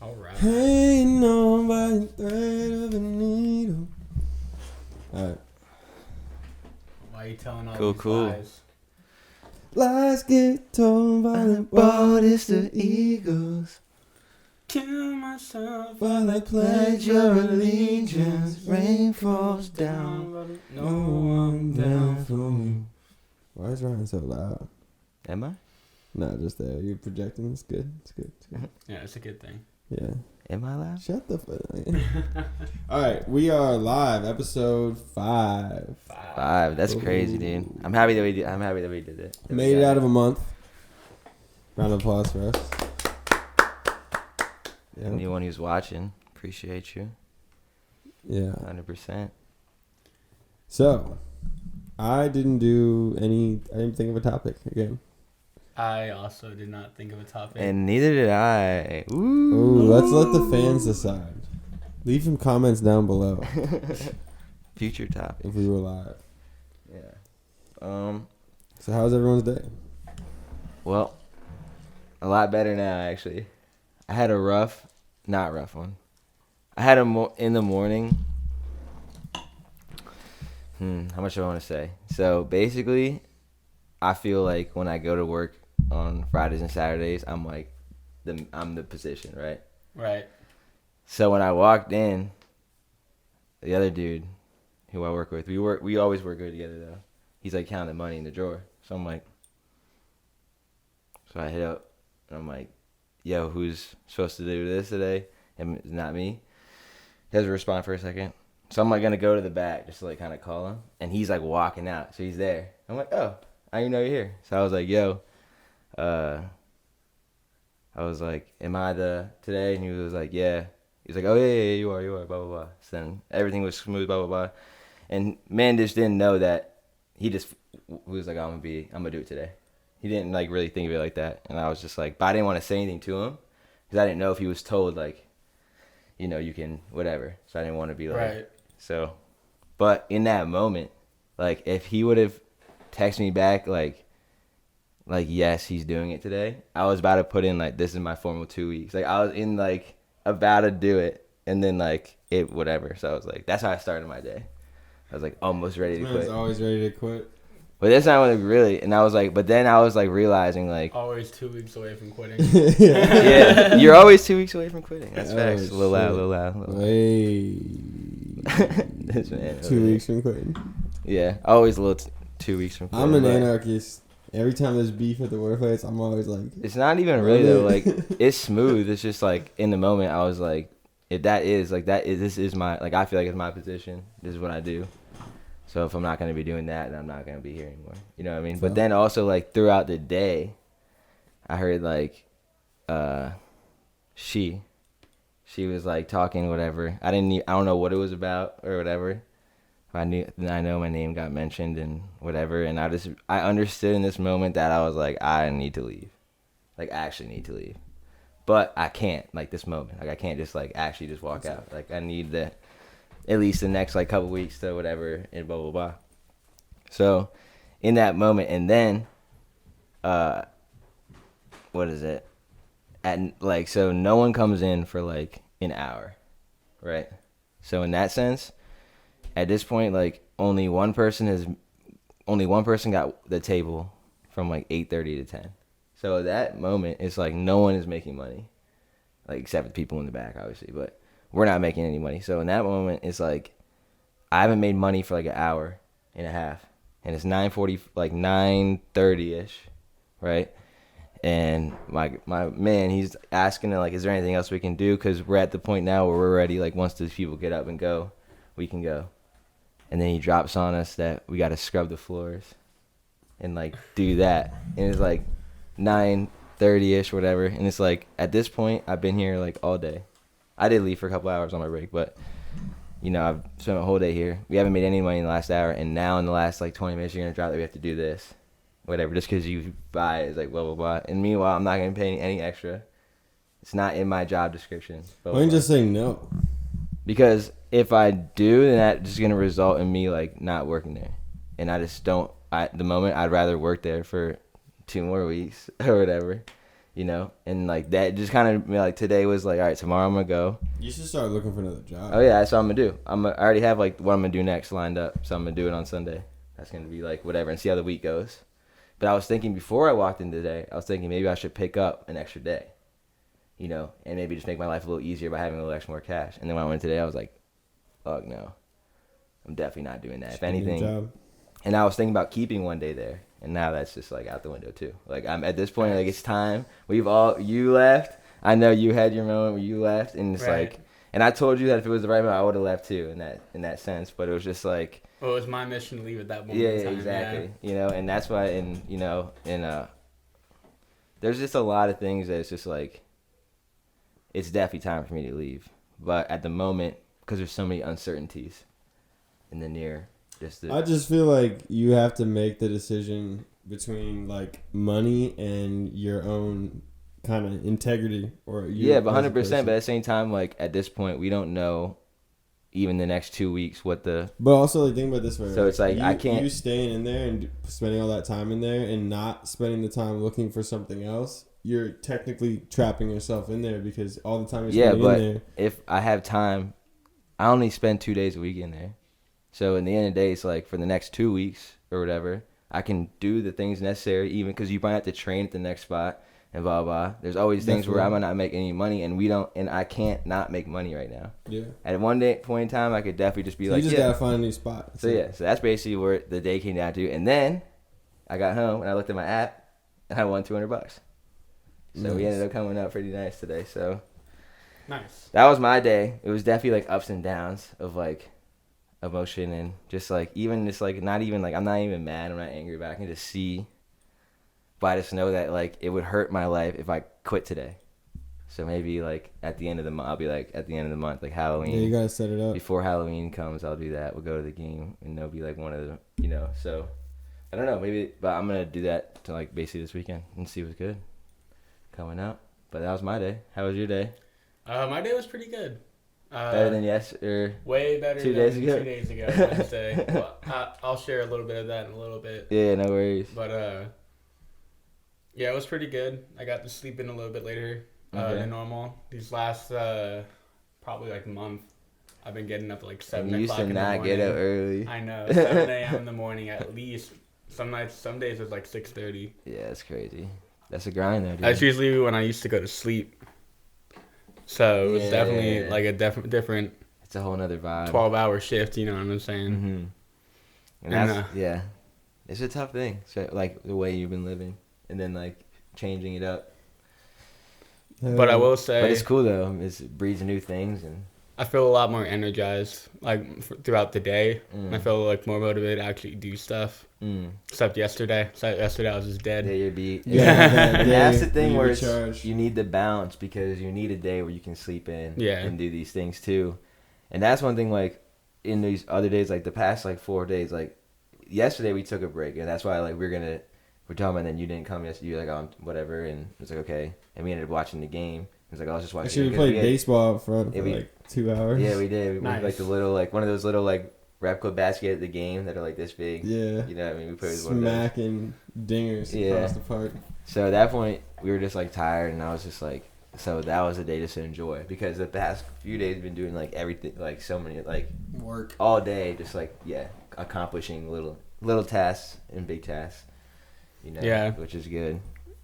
All right. Ain't nobody thread of a needle. All right. Why are you telling all Cool, these cool. lies? Lies get told by the bodies to eagles. Kill myself While I pledge your allegiance, rain falls down. No one down for me. Why is Ryan so loud? Am I? No, just there. You're projecting. It's good. It's good. It's good. Yeah, it's a good thing. Yeah. Am I loud? Shut the fuck up. All right, we are live, episode 5. 5. That's crazy, dude. I'm happy that we did it. Made it out of a month. Round of applause for us. Yeah. Anyone who's watching, appreciate you. Yeah. 100%. So, I didn't think of a topic again. I also did not think of a topic. And neither did I. Ooh. Ooh, let's let the fans decide. Leave some comments down below Future topic. if we were live. Yeah. So, how's everyone's day? Well, a lot better now, actually. I had a not rough one. I had in the morning. How much do I want to say? So, basically, I feel like when I go to work on Fridays and Saturdays, I'm like, I'm the position, right? Right. So when I walked in, the other dude who I work with, we always work good together though. He's like counting the money in the drawer. So I'm like, so I hit up and I'm like, yo, who's supposed to do this today? And it's not me. He doesn't respond for a second. So I'm like gonna go to the back just to like kind of call him, and he's like walking out. So he's there. I'm like, oh, I didn't know you're here. So I was like, yo, I was like, am I today? And he was like, yeah. He was like, oh, yeah, you are, blah, blah, blah. So then everything was smooth, blah, blah, blah. And man just didn't know that he was like, I'm going to do it today. He didn't like really think of it like that. And I was just like, but I didn't want to say anything to him because I didn't know if he was told like, you know, you can whatever. So I didn't want to be like, Right. So, but in that moment, like if he would have texted me back, like, yes, he's doing it today, I was about to put in like, this is my formal 2 weeks. Like I was in like about to do it, and then like it whatever. So I was like, that's how I started my day. I was like almost ready to I was quit. always ready to quit. But this time like really, and I was like, but then I was like realizing like, Always 2 weeks away from quitting. yeah, you're always 2 weeks away from quitting. That's Oh, facts. A little loud. Hey. This man. 2 weeks from quitting. Yeah, always a little 2 weeks from quitting. I'm an but anarchist. Every time there's beef at the workplace, I'm always like... It's not even really though. Like it's smooth. It's just like in the moment, I was like, this is my, like I feel like it's my position. This is what I do. So if I'm not gonna be doing that, then I'm not gonna be here anymore. You know what I mean? But then also like throughout the day, I heard like, she was like talking whatever. I don't know what it was about or whatever. I know my name got mentioned and whatever, and I understood in this moment that I was like, I need to leave, like actually need to leave, but I can't like this moment, like I can't just like actually just walk out, like I need at least the next like couple weeks to whatever and blah blah blah. So in that moment, and then what is it? So no one comes in for like an hour, right? So in that sense, at this point, like only one person got the table from like 8:30 to 10. So at that moment, it's like no one is making money, like except the people in the back, obviously. But we're not making any money. So in that moment, it's like I haven't made money for like an hour and a half, and it's 9:40, like 9:30 ish, right? And my man, he's asking like, is there anything else we can do? Because we're at the point now where we're ready. Like once these people get up and go, we can go. And then he drops on us that we got to scrub the floors and like do that. And it's like 9:30ish, whatever. And it's like at this point, I've been here like all day. I did leave for a couple hours on my break, but you know, I've spent a whole day here. We haven't made any money in the last hour, and now in the last like 20 minutes, you're gonna drop that we have to do this, whatever, just because you buy it. It's like blah blah blah. And meanwhile, I'm not gonna pay any extra. It's not in my job description. Why don't you just say no? Because if I do, then that's just gonna result in me like not working there, and I just don't. At the moment, I'd rather work there for 2 more weeks or whatever, you know, and like that just kind of like today was like, all right, tomorrow I'm gonna go. You should start looking for another job. Oh yeah, that's what I'm gonna do. I already have like what I'm gonna do next lined up, so I'm gonna do it on Sunday. That's gonna be like whatever, and see how the week goes. But I was thinking before I walked in today, I was thinking maybe I should pick up an extra day, you know, and maybe just make my life a little easier by having a little extra more cash. And then when I went today, I was like, fuck no, I'm definitely not doing that. If anything, and I was thinking about keeping one day there, and now that's just like out the window too. Like I'm at this point, like it's time. You left. I know you had your moment where you left, and it's Right. like, and I told you that if it was the right moment, I would have left too in that sense. But it was just like, Well, it was my mission to leave at that moment. yeah, in time, exactly. You know, and that's why, there's just a lot of things that it's just like, it's definitely time for me to leave. But at the moment, because there's so many uncertainties in the near. I just feel like you have to make the decision between like money and your own kind of integrity or yeah, but 100%. But at the same time, like at this point, we don't know even the next 2 weeks what the. But also like think about it this way. So it's like I can't. You staying in there and spending all that time in there and not spending the time looking for something else. You're technically trapping yourself in there because all the time you're spending in there. If I have time, I only spend 2 days a week in there. So in the end of the day, it's like for the next 2 weeks or whatever, I can do the things necessary, even because you might have to train at the next spot and blah, blah. There's always things where I might not make any money, and I can't not make money right now. Yeah. At point in time, I could definitely just be so like, you just gotta find a new spot. So that's basically where the day came down to. And then I got home and I looked at my app and I won $200. So we ended up coming up pretty nice today. So nice. That was my day. It was definitely like ups and downs of like emotion and just like even just like not even like I'm not even mad, I'm not angry, but I can just see, but I just know that like it would hurt my life if I quit today. So maybe like at the end of the month, I'll be like at the end of the month, like Halloween. Yeah, you gotta set it up. Before Halloween comes, I'll do that. We'll go to the game and they'll be like one of the, you know, so I don't know, maybe, but I'm gonna do that to like basically this weekend and see what's good coming up. But that was my day. How was your day? My day was pretty good. Better than way better 2 than days ago? 2 days ago, Wednesday. Well, I'll share a little bit of that in a little bit. Yeah, no worries. But yeah, it was pretty good. I got to sleep in a little bit later than normal. These last probably like month, I've been getting up at like 7 o'clock in the morning. You used to not get up early. I know, 7 a.m. in the morning at least. Some nights, some days it's like 6:30. Yeah, it's crazy. That's a grind though, dude. That's usually when I used to go to sleep. So it was definitely like a different. It's a whole nother vibe. 12-hour shift, you know what I'm saying? Mm-hmm. And that's it's a tough thing. So like the way you've been living, and then like changing it up. But I will say, but it's cool though. It breeds new things, and I feel a lot more energized like throughout the day. I feel like more motivated to actually do stuff. Except yesterday. So yesterday I was just dead. Yeah, you're beat. Yeah, and that's the thing where you need the balance because you need a day where you can sleep in and do these things too. And that's one thing like in these other days, like the past like 4 days, like yesterday we took a break and that's why like we're talking about, and then you didn't come yesterday. You're like, whatever, and it was like, okay. And we ended up watching the game. It was like, I was just watching. Actually, we played baseball up front for like 2 hours. Yeah, we did. We played like the little like one of those little like replica basket at the game that are like this big. Yeah. You know what I mean? We played smacking dingers across the park. So at that point, we were just like tired, and I was just like, so that was a day just to enjoy because the past few days I've been doing like everything, like so many like work all day, just like accomplishing little tasks and big tasks, you know, which is good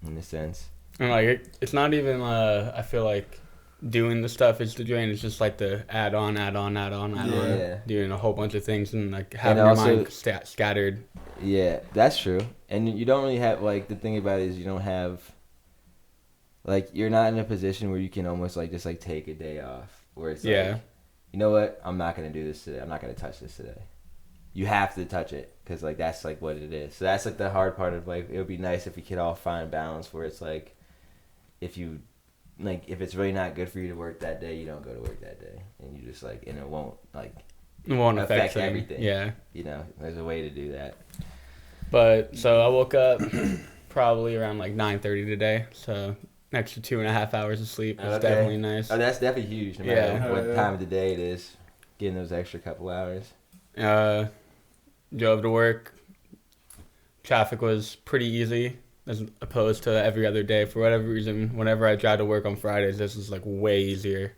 in a sense. And like it's not even I feel like doing the stuff is the drain. It's just like the add on, doing a whole bunch of things and like having your mind scattered. Yeah, that's true. And you don't really have like the thing about it is you don't have like you're not in a position where you can almost like just like take a day off where it's like, you know what, I'm not gonna do this today. I'm not gonna touch this today. You have to touch it because like that's like what it is. So that's like the hard part of like it would be nice if we could all find balance where it's like if it's really not good for you to work that day, you don't go to work that day, and you just like, and it won't affect everything. Yeah, you know, there's a way to do that. But so I woke up probably around like 9:30 today, so an extra 2.5 hours of sleep is definitely nice. Oh, that's definitely huge. No matter what time of the day it is, getting those extra couple hours. Drove to work. Traffic was pretty easy as opposed to every other day. For whatever reason, whenever I drive to work on Fridays, this is like way easier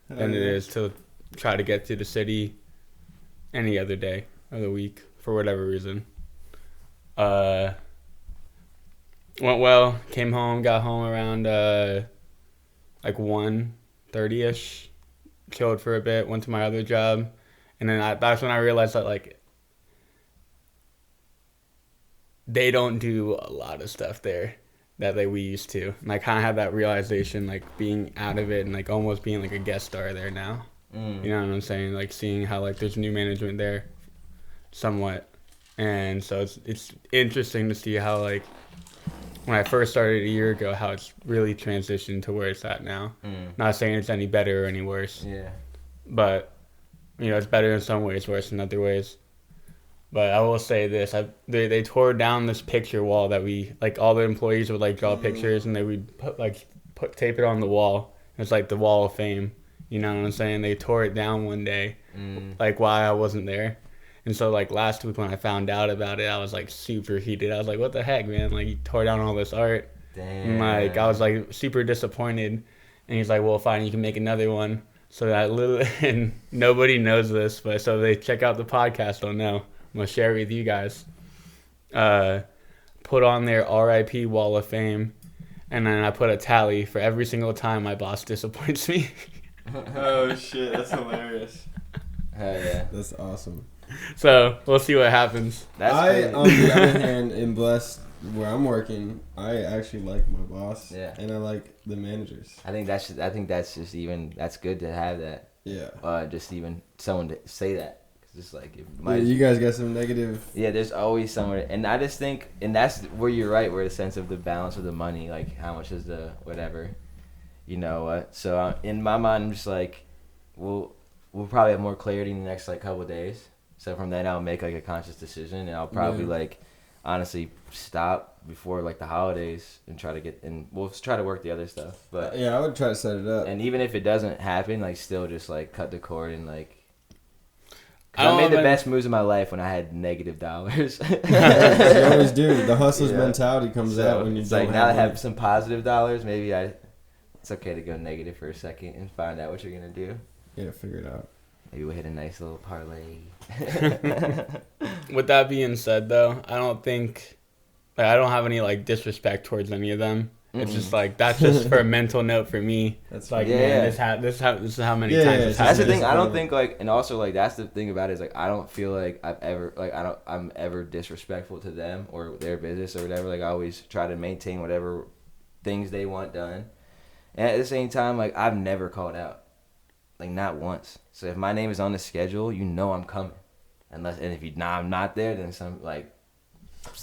than it is to try to get to the city any other day of the week for whatever reason. Went well. Came home. Got home around like 1:30ish. Chilled for a bit. Went to my other job, and then that's when I realized that like they don't do a lot of stuff there that we used to. And I kind of had that realization, like being out of it and like almost being like a guest star there now. You know what I'm saying? Like seeing how like there's new management there, somewhat, and so it's interesting to see how like when I first started a year ago, how it's really transitioned to where it's at now. Not saying it's any better or any worse. Yeah. But it's better in some ways, worse in other ways. But I will say this: they tore down this picture wall that we like. All the employees would like draw pictures, and they would put tape it on the wall. It's like the Wall of Fame. You know what I'm saying? They tore it down one day, like while I wasn't there. And so like last week when I found out about it, I was like super heated. I was like, "What the heck, man? Like you tore down all this art." Damn. And like I was like super disappointed. And he's like, "Well, fine, you can make another one." So that and nobody knows this, but so they check out the podcast. Don't know. I'm going to share it with you guys. Put on their RIP Wall of Fame. And then I put a tally for every single time my boss disappoints me. Oh, shit. That's hilarious. Hell yeah. That's awesome. So, we'll see what happens. That's on the other hand, am blessed where I'm working. I actually like my boss. Yeah. And I like the managers. I think that's good to have that. Yeah. Just even someone to say that. Just like you guys got some negative. Yeah, there's always somewhere, and I just think, and that's where you're right, where the sense of the balance of the money, like how much is the whatever, you know what? So in my mind, I'm just like, we'll probably have more clarity in the next like couple of days. So from then I'll make like a conscious decision, and I'll probably like honestly stop before like the holidays and we'll try to work the other stuff. But yeah, I would try to set it up. And even if it doesn't happen, like still just like cut the cord and like. I made the best moves of my life when I had negative dollars. You always do. The hustler's mentality comes out when you it's don't like now I have some positive dollars. Maybe it's okay to go negative for a second and find out what you're gonna do. Yeah, figure it out. Maybe we'll hit a nice little parlay. With that being said, though, I don't think I don't have any like disrespect towards any of them. It's just like that's just for a mental note for me. That's like man, this is how many times. It's that's the thing. I don't think like, and also like that's the thing about it is like I don't feel like I'm ever disrespectful to them or their business or whatever. Like I always try to maintain whatever things they want done, and at the same time like I've never called out, like not once. So if my name is on the schedule, I'm coming. And if I'm not there, then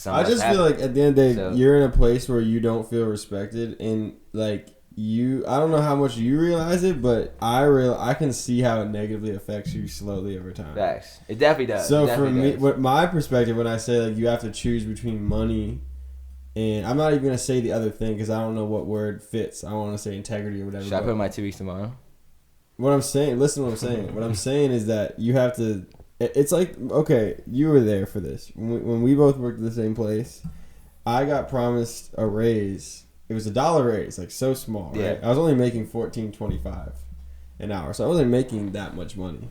I just feel like at the end of the day, you're in a place where you don't feel respected, and like I don't know how much you realize it, but I can see how it negatively affects you slowly over time. Facts. It definitely does. So for me, what my perspective when I say like you have to choose between money, and I'm not even gonna say the other thing because I don't know what word fits. I want to say integrity or whatever. Should I put my 2 weeks tomorrow? What I'm saying, listen to what I'm saying. What I'm saying is that you have to. It's like, okay, you were there for this. When we both worked at the same place, I got promised a raise. It was $1 raise, like so small, right? Yeah. I was only making $14.25 an hour, so I wasn't making that much money.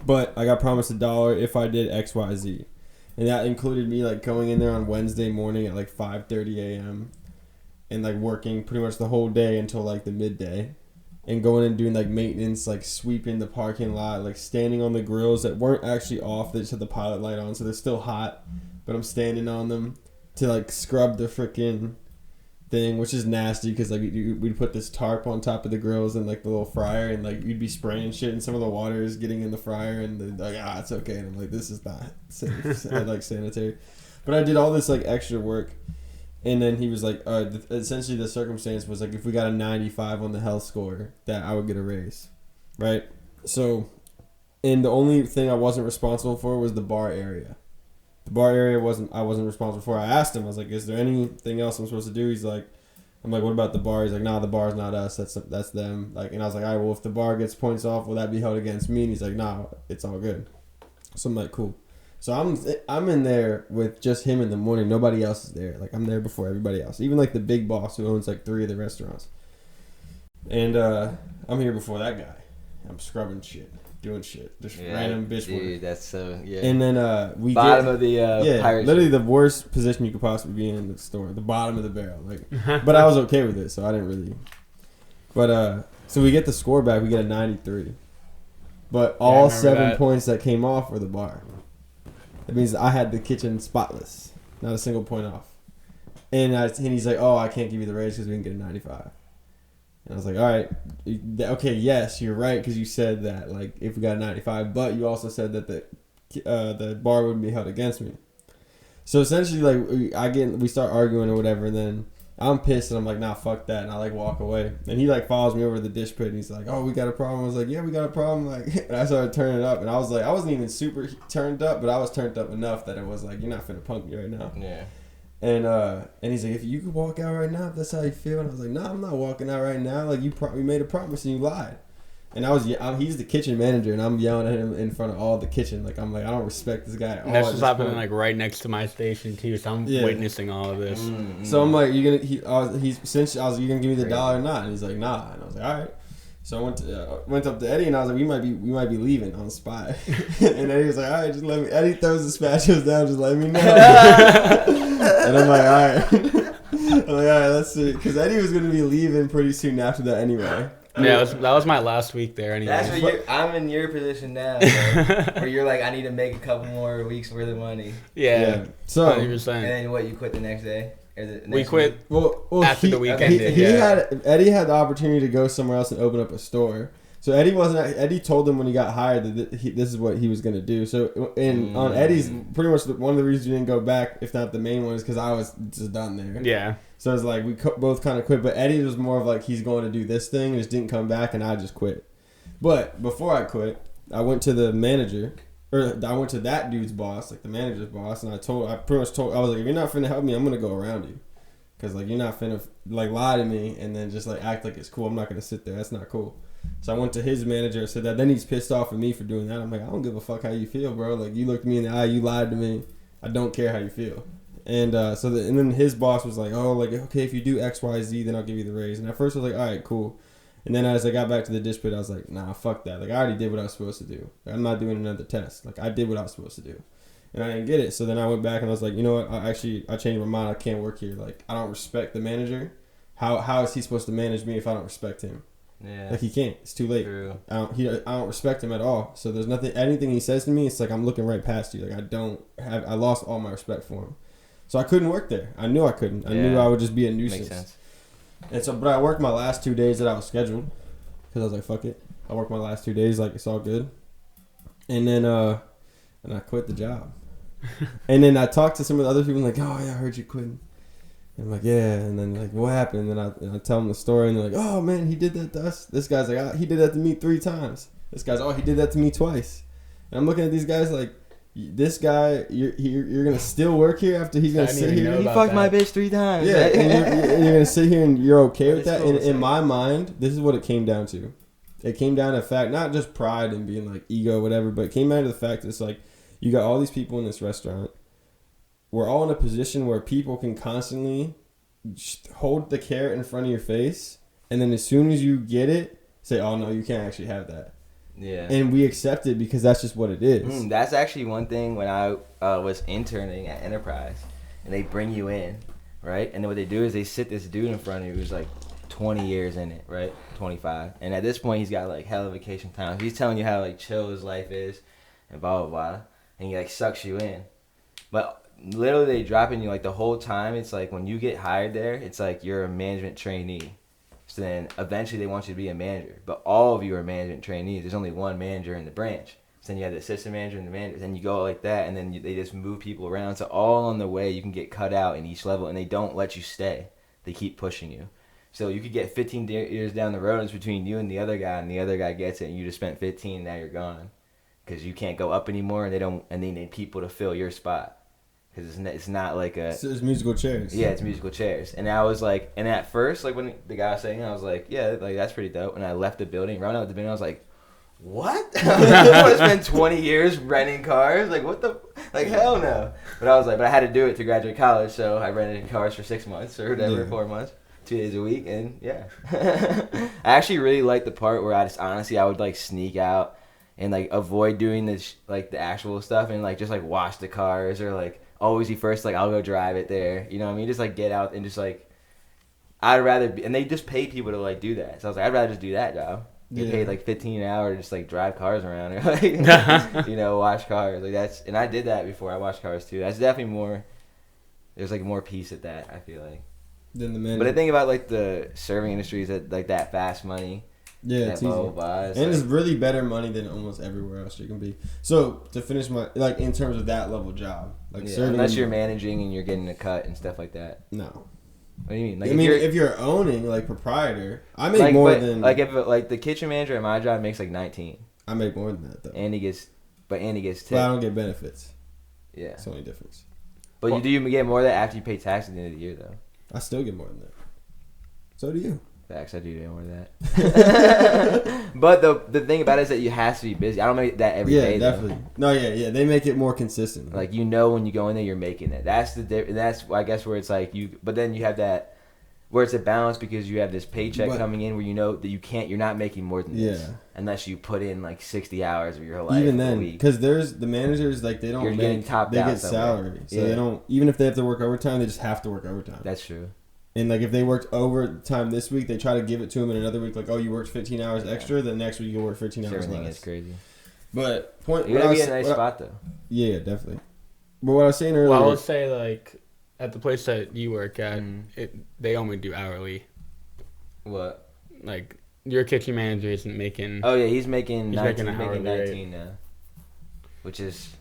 But I got promised $1 if I did X, Y, Z, and that included me like going in there on Wednesday morning at like 5:30 a.m. and like working pretty much the whole day until like the midday. And going and doing like maintenance, like sweeping the parking lot, like standing on the grills that weren't actually off. They just had the pilot light on, so they're still hot. But I'm standing on them to like scrub the freaking thing, which is nasty because like we'd put this tarp on top of the grills and like the little fryer, and like you'd be spraying shit, and some of the water is getting in the fryer, and they're like, it's okay. And I'm like, this is not safe, like sanitary. But I did all this like extra work. And then he was like, essentially the circumstance was like if we got a 95 on the health score, that I would get a raise, right? So, and the only thing I wasn't responsible for was the bar area. The bar area I wasn't responsible for. I asked him, I was like, is there anything else I'm supposed to do? I'm like, what about the bar? He's like, nah, the bar's not us. That's them. Like, and I was like, all right, well, if the bar gets points off, will that be held against me? And he's like, nah, it's all good. So I'm like, cool. So I'm in there with just him in the morning. Nobody else is there. Like I'm there before everybody else. Even like the big boss who owns like 3 of the restaurants. And I'm here before that guy. I'm scrubbing shit, doing shit, just random bitch dude, work. that's so And then we bottom get, of the pirate literally ship. the worst position you could possibly be in the store, the bottom of the barrel. Like, but I was okay with it, so I didn't really. But so we get the score back. We get a 93. But all 7 points that came off were the bar. That means I had the kitchen spotless, not a single point off. And he's like, "Oh, I can't give you the raise because we didn't get a 95." And I was like, "All right, okay, yes, you're right because you said that like if we got a 95, but you also said that the bar wouldn't be held against me." So essentially, like we start arguing or whatever, and then I'm pissed and I'm like, "Nah, fuck that," and I like walk away. And he like follows me over to the dish pit and he's like, "Oh, we got a problem." I was like, "Yeah, we got a problem." Like, and I started turning it up, and I was like, I wasn't even super turned up, but I was turned up enough that it was like, "You're not finna punk me right now." Yeah. And he's like, "If you could walk out right now, if that's how you feel," and I was like, "Nah, I'm not walking out right now. Like you made a promise and you lied." And he's the kitchen manager, and I'm yelling at him in front of all the kitchen. Like I'm like, I don't respect this guy. And this is happening like right next to my station too, so I'm witnessing all of this. Mm-hmm. So I'm like, "You gonna you gonna give me the dollar or not?" And he's like, "Nah." And I was like, "All right." So I went up to Eddie and I was like, we might be leaving on the spot. And Eddie was like, "All right, just let me." Eddie throws the spatulas down, just let me know. And I'm like, "All right." I'm like, "All right, let's see," because Eddie was gonna be leaving pretty soon after that anyway. Yeah, that was my last week there anyway. That's what I'm in your position now, where you're like, I need to make a couple more weeks worth of money. Yeah. So 100%. And then what? You quit the next day? Or the next We quit. week? Well, after the weekend. Eddie had the opportunity to go somewhere else and open up a store. So Eddie told him when he got hired that this is what he was gonna do. So on Eddie's, pretty much one of the reasons we didn't go back, if not the main one, is because I was just done there. Yeah. So it's like we both kind of quit, but Eddie was more of like he's going to do this thing, and just didn't come back, and I just quit. But before I quit, I went to the manager, or I went to that dude's boss, like the manager's boss, and I pretty much told, I was like, if you're not finna help me, I'm gonna go around you, because like you're not finna like lie to me and then just like act like it's cool. I'm not gonna sit there. That's not cool. So I went to his manager and said that. Then he's pissed off at me for doing that. I'm like, I don't give a fuck how you feel, bro. Like you looked me in the eye, you lied to me. I don't care how you feel. And and then his boss was like, "Oh, like okay, if you do X, Y, Z, then I'll give you the raise." And at first I was like, "All right, cool." And then as I got back to the dish pit, I was like, "Nah, fuck that. Like I already did what I was supposed to do. Like, I'm not doing another test. Like I did what I was supposed to do." And I didn't get it. So then I went back and I was like, "You know what? I changed my mind. I can't work here. Like I don't respect the manager. How is he supposed to manage me if I don't respect him? Yeah. Like he can't. It's too late. True. I don't respect him at all. So there's anything he says to me, it's like I'm looking right past you. Like I lost all my respect for him. So I couldn't work there. I knew I couldn't. I knew I would just be a nuisance. Makes sense. And so, but I worked my last 2 days that I was scheduled because I was like, fuck it. I worked my last 2 days like it's all good. And then and I quit the job. And then I talked to some of the other people like, "Oh yeah, I heard you quitting." And I'm like, "Yeah." And then like, "What happened?" And then I tell them the story, and they're like, "Oh man, he did that to us." This guy's like, "He did that to me 3 times." This guy's, "Oh, he did that to me twice." And I'm looking at these guys like, this guy, you're gonna still work here after he's gonna sit here. He fucked my bitch 3 times. Yeah, and you're gonna sit here and you're okay with that. And in my mind, this is what it came down to. It came down to fact, not just pride and being like ego, or whatever, but it came down to the fact that it's like you got all these people in this restaurant. We're all in a position where people can constantly hold the carrot in front of your face, and then as soon as you get it, say, "Oh no, you can't actually have that." Yeah. And we accept it because that's just what it is. That's actually one thing when I was interning at Enterprise, and they bring you in, right? And then what they do is they sit this dude in front of you who's like 20 years in it, right? 25. And at this point, he's got like hella vacation time. He's telling you how like chill his life is and blah, blah, blah. And he like sucks you in. But literally they dropping you like the whole time. It's like when you get hired there, it's like you're a management trainee. So then eventually they want you to be a manager. But all of you are management trainees. There's only one manager in the branch. So then you have the assistant manager and the manager. Then you go like that, and then they just move people around. So all on the way you can get cut out in each level, and they don't let you stay. They keep pushing you. So you could get 15 years down the road, and it's between you and the other guy gets it, and you just spent 15, and now you're gone. Because you can't go up anymore, and they need people to fill your spot. Because it's not like a... So it's musical chairs. Yeah, it's musical chairs. And I was like... And at first, like, when the guy was saying it, I was like, yeah, like, that's pretty dope. And I left the building, running out the building, I was like, what? I want to spend 20 years renting cars? Like, what the... Like, Like, hell no. But I was like, but I had to do it to graduate college, so I rented cars for 6 months or whatever, Yeah. 4 months, 2 days a week, and yeah. I actually really liked the part where I just honestly I would like sneak out and like avoid doing this like the actual stuff and like just like wash the cars or like always be first. Like I'll go drive it there, you know what I mean? Just like get out and just like I'd rather be, and they just pay people to like do that. So I was like, I'd rather just do that job. Get paid like $15 an hour to just like drive cars around or like wash cars. Like that's, and I did that before. I washed cars too. That's definitely more. There's like more peace at that. I feel like. Then the man. But I think about like the serving industries that like that fast money. Yeah, that it's easy. it's and like, it's really better money than almost everywhere else you can be. So to finish my like in terms of that level job, like serving. Unless you're managing and you're getting a cut and stuff like that. No. What do you mean? Like if you're owning like proprietor, I make like, more but, than like if like the kitchen manager at my job makes like 19. I make more than that though. And he gets tipped. But I don't get benefits. Yeah. That's the only difference. But you do get more of that after you pay tax at the end of the year though. I still get more than that. So do you. Facts, I do get more of that. But the thing about it is that you have to be busy. I don't make that every day. Yeah, definitely. No, yeah. They make it more consistent. Like when you go in there, you're making it. That's that's I guess where it's like you. But then you have that where it's a balance because you have this paycheck coming in where you know that you're not making more than this unless you put in like 60 hours of your life. Even then, because there's the managers like they don't you're getting topped they out get somewhere. salary, so they don't even if they have to work overtime, they just have to work overtime. That's true. And like if they worked overtime this week, they try to give it to them in another week. Like, oh, you worked 15 hours extra. Then next week you work 15 hours Everything less. is crazy. But point. You gotta be in a nice spot though. Yeah, definitely. But what I was saying earlier. Well, I would say like at the place that you work at, they only do hourly. What? Like your kitchen manager isn't making. Oh yeah, he's making 19 rate. now, which is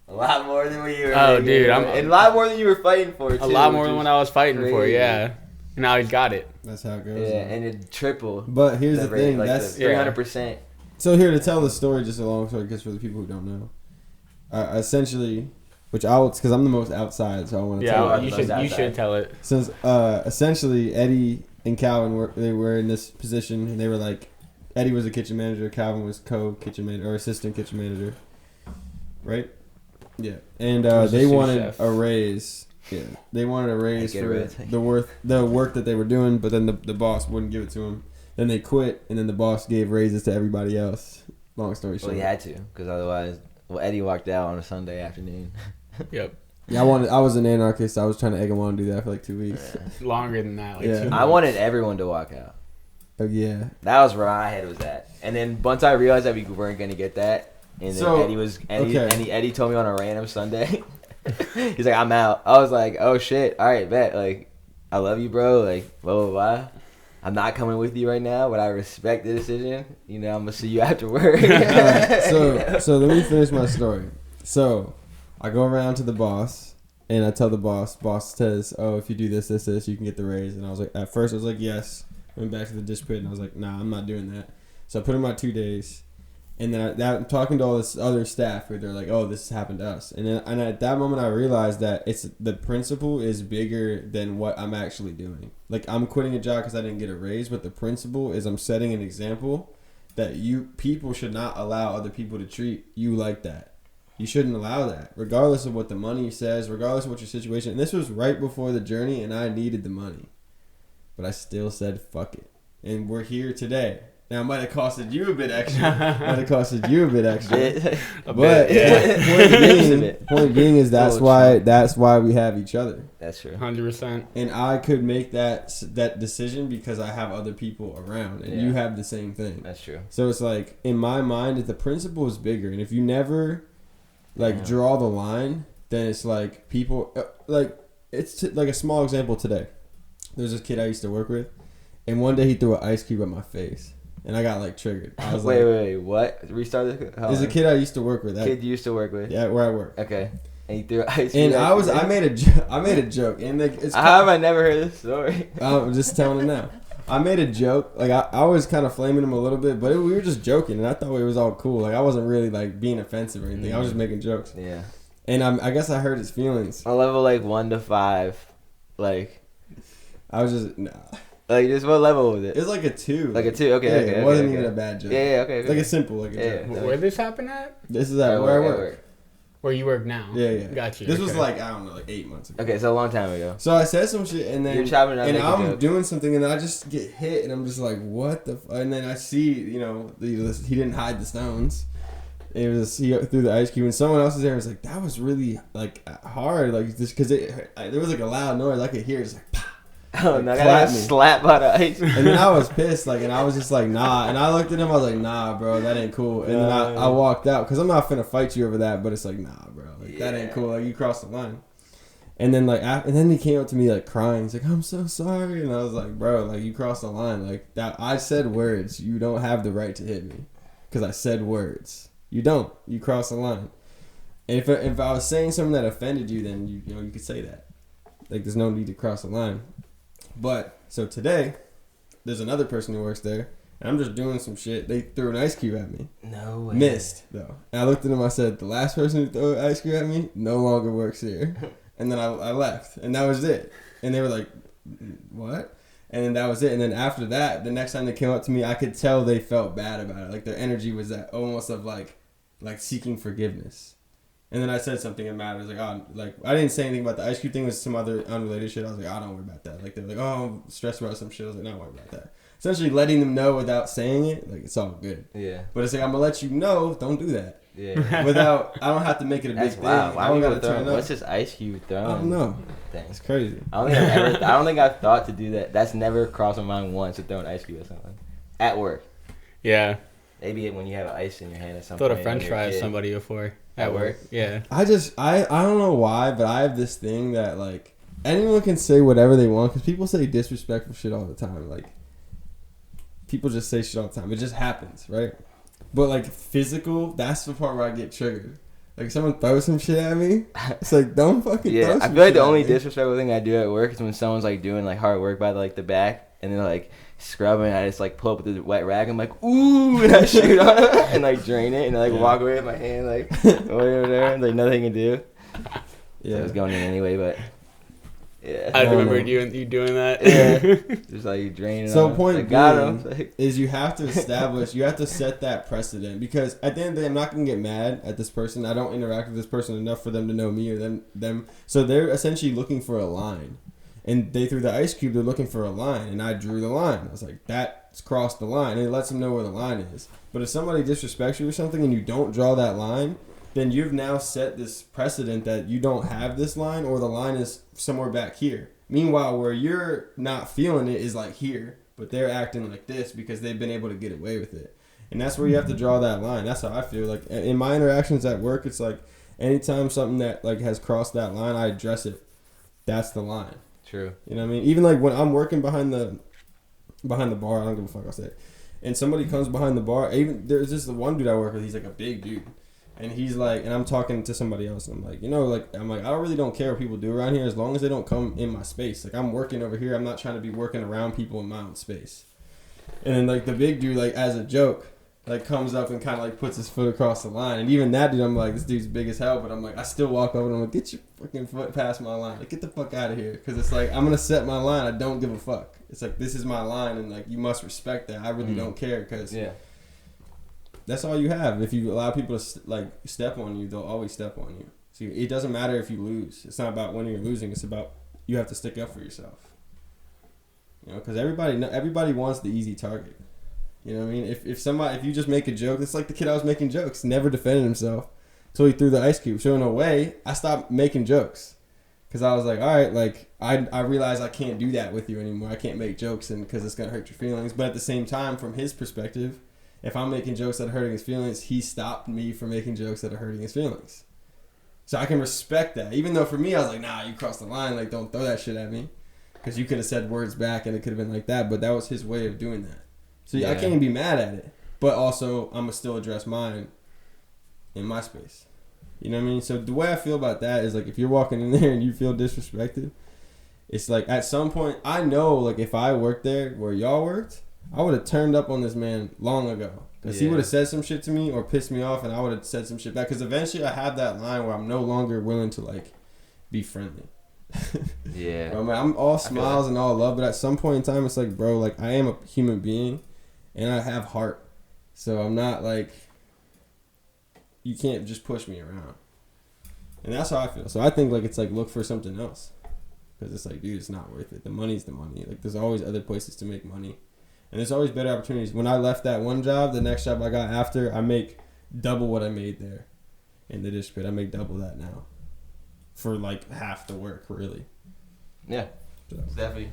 a lot more than what you were. Oh, making, dude, and a lot more than you were fighting for. Too, a lot more than what I was fighting for. crazy. Yeah, now he's got it. That's how it goes. Yeah, and it tripled. But here's the rate, thing. like That's 300%. So here to tell the story, just a long story, because for the people who don't know, essentially, which I will, because I'm the most outside, so I want to tell Yeah, it. you should tell it. Since essentially Eddie and Calvin were in this position, and they were like, Eddie was a kitchen manager, Calvin was co-kitchen manager or assistant kitchen manager, right? Yeah, and they wanted chef. a raise. Yeah, they wanted a raise for it. the work that they were doing, but then the boss wouldn't give it to them. Then they quit, and then the boss gave raises to everybody else. Long story short. Well, he had to, because otherwise, Eddie walked out on a Sunday afternoon. Yep. Yeah, I was an anarchist. I was trying to egg him on to do that for like 2 weeks. Longer than that. Like 2 Yeah. months. I wanted everyone to walk out. Oh yeah. That was where my head was at. And then once I realized that we weren't gonna get that, and then Eddie told me on a random Sunday, he's like, "I'm out." I was like, "Oh shit! All right, bet. Like, I love you, bro. Like, blah blah blah. I'm not coming with you right now, but I respect the decision. You know, I'm gonna see you after work." Alright, so let me finish my story. So I go around to the boss and I tell the boss. Boss says, "Oh, if you do this, you can get the raise." And I was like, at first I was like, "Yes." Went back to the dish pit and I was like, "Nah, I'm not doing that." So I put in my 2 days, and then I'm talking to all this other staff where they're like, "Oh, this has happened to us." And at that moment I realized that it's the principle is bigger than what I'm actually doing. Like I'm quitting a job because I didn't get a raise, but the principle is I'm setting an example that people should not allow other people to treat you like that. You shouldn't allow that, regardless of what the money says, regardless of what your situation. And this was right before the journey, and I needed the money, but I still said fuck it, and we're here today. Now it might have costed you a bit extra. Point being is that's why we have each other. That's true. 100%. And I could make that decision because I have other people around, and you have the same thing. That's true. So it's like in my mind, if the principle is bigger, and if you never draw the line, then it's like people like it's like a small example today. There's this kid I used to work with, and one day he threw an ice cube at my face. And I got like triggered. I was wait, what? Restart this. There's a kid I used to work with. Kid you used to work with? Yeah, where I work. Okay. And he threw ice. And I made a joke. And it's how have I never heard this story? I'm just telling it now. I made a joke. Like I was kind of flaming him a little bit, but we were just joking, and I thought it was all cool. Like I wasn't really like being offensive or anything. I was just making jokes. Yeah. And I guess I hurt his feelings. On a level like 1 to 5, like I was just nah. Like, just what level was it? It was like a 2. Like a 2, okay, yeah, okay. It wasn't okay. even a bad joke. Yeah, okay. Like a simple, like a joke. Where this happen at? This is at where I work. Where you work now? Yeah. Got you. This was okay. like, I don't know, like 8 months ago. Okay, so a long time ago. So I said some shit, and then You're chopping it up, and making I'm jokes. doing something, and then I just get hit, and I'm just like, what the? And then I see, he didn't hide the stones. It was he threw the ice cube, and someone else was there. And was like, that was really like hard, like just because there was like a loud noise. I could hear it, just like. Pah. Oh no! I Clap got me. slap by the ice. And then I was pissed, like, and I was just like, nah. And I looked at him, I was like, nah, bro, that ain't cool. And then I walked out because I'm not finna fight you over that. But it's like, nah, bro, like that ain't cool. Like you crossed the line. And then and then he came up to me like crying. He's like, I'm so sorry. And I was like, bro, like you crossed the line. Like that, I said words. You don't have the right to hit me because I said words. You don't. You crossed the line. And if I was saying something that offended you, then you could say that. Like there's no need to cross the line. But so today, there's another person who works there, and I'm just doing some shit. They threw an ice cube at me. No way. Missed though. And I looked at him. I said, "The last person who threw an ice cube at me no longer works here." And then I left, and that was it. And they were like, "What?" And then that was it. And then after that, the next time they came up to me, I could tell they felt bad about it. Like their energy was that almost of like seeking forgiveness. And then I said something and Matt was like, oh, like I didn't say anything about the ice cube thing. It was some other unrelated shit. I was like, oh, don't worry about that. Like they're like, oh, I'm stressed about some shit. I was like, don't worry about that. Essentially letting them know without saying it, like it's all good. Yeah. But it's like I'm gonna let you know, don't do that. Yeah. Without, I don't have to make it a big That's thing. wild. I don't gotta throw? turn up. What's this ice cube throwing? I don't know. Thing? It's crazy. I don't think I've thought to do that. That's never crossed my mind once to throw an ice cube or something at work. Yeah. Maybe when you have ice in your hand or something. Throw a French fry at somebody before at work. Yeah. I don't know why, but I have this thing that like anyone can say whatever they want because people say disrespectful shit all the time. Like people just say shit all the time. It just happens, right? But like physical, that's the part where I get triggered. Like someone throws some shit at me, it's like don't fucking throw some shit. I feel like the at only me. disrespectful thing I do at work is when someone's like doing like hard work by like the back and they're like scrubbing. I just like pull up with the wet rag. I'm like ooh, and I shoot on it and like drain it and I like walk away with my hand like over there. Like nothing to do. Yeah, so I was going in anyway, but yeah. I remember you doing that. Yeah. Just like you drain it. So point like, got him. being is you have to establish, you have to set that precedent because at the end of the day, I'm not gonna get mad at this person. I don't interact with this person enough for them to know me or them. So they're essentially looking for a line, and they threw the ice cube. They're looking for a line, and I drew the line. I was like, that's crossed the line, and it lets them know where the line is. But if somebody disrespects you or something, and you don't draw that line, then you've now set this precedent that you don't have this line or the line is somewhere back here. Meanwhile, where you're not feeling it is like here, but they're acting like this because they've been able to get away with it. And that's where you have to draw that line. That's how I feel. Like in my interactions at work, it's like anytime something that like has crossed that line, I address it. That's the line. True. You know what I mean? Even like when I'm working behind the bar, I don't give a fuck, I'll say it. And somebody comes behind the bar, even there's just the one dude I work with, he's like a big dude. And he's like, and I'm talking to somebody else. And I'm like, I really don't care what people do around here as long as they don't come in my space. Like I'm working over here. I'm not trying to be working around people in my own space. And then like the big dude, like as a joke, like comes up and kind of like puts his foot across the line. And even that dude, I'm like, this dude's big as hell. But I'm like, I still walk over and I'm like, get your fucking foot past my line. Like get the fuck out of here. Because it's like, I'm going to set my line. I don't give a fuck. It's like, this is my line. And like, you must respect that. I really don't care because that's all you have. If you allow people to like step on you, they'll always step on you. So it doesn't matter if you lose. It's not about winning or losing. It's about you have to stick up for yourself. You know, because everybody wants the easy target. You know what I mean? If you just make a joke, it's like the kid I was making jokes, never defended himself until he threw the ice cube. So in a way, I stopped making jokes because I was like, all right, like I realize I can't do that with you anymore. I can't make jokes and because it's gonna hurt your feelings. But at the same time, from his perspective, if I'm making jokes that are hurting his feelings, he stopped me from making jokes that are hurting his feelings. So I can respect that. Even though for me, I was like, nah, you crossed the line. Like, don't throw that shit at me. Because you could have said words back and it could have been like that. But that was his way of doing that. So I can't be mad at it. But also, I'm going to still address mine in my space. You know what I mean? So the way I feel about that is like if you're walking in there and you feel disrespected, it's like at some point, I know like if I worked there where y'all worked, I would have turned up on this man long ago. Because he would have said some shit to me or pissed me off and I would have said some shit back. Because eventually I have that line where I'm no longer willing to like be friendly. Yeah. Bro, man, I'm all smiles and all love, but at some point in time it's like, bro, like I am a human being and I have heart. So I'm not like, you can't just push me around. And that's how I feel. So I think like it's like look for something else, because it's like, dude, it's not worth it. The money's the money. Like there's always other places to make money, and there's always better opportunities. When I left that one job, the next job I got after, I make double what I made there in the dish pit. I make double that now for like half the work, really. Yeah, So, it's definitely.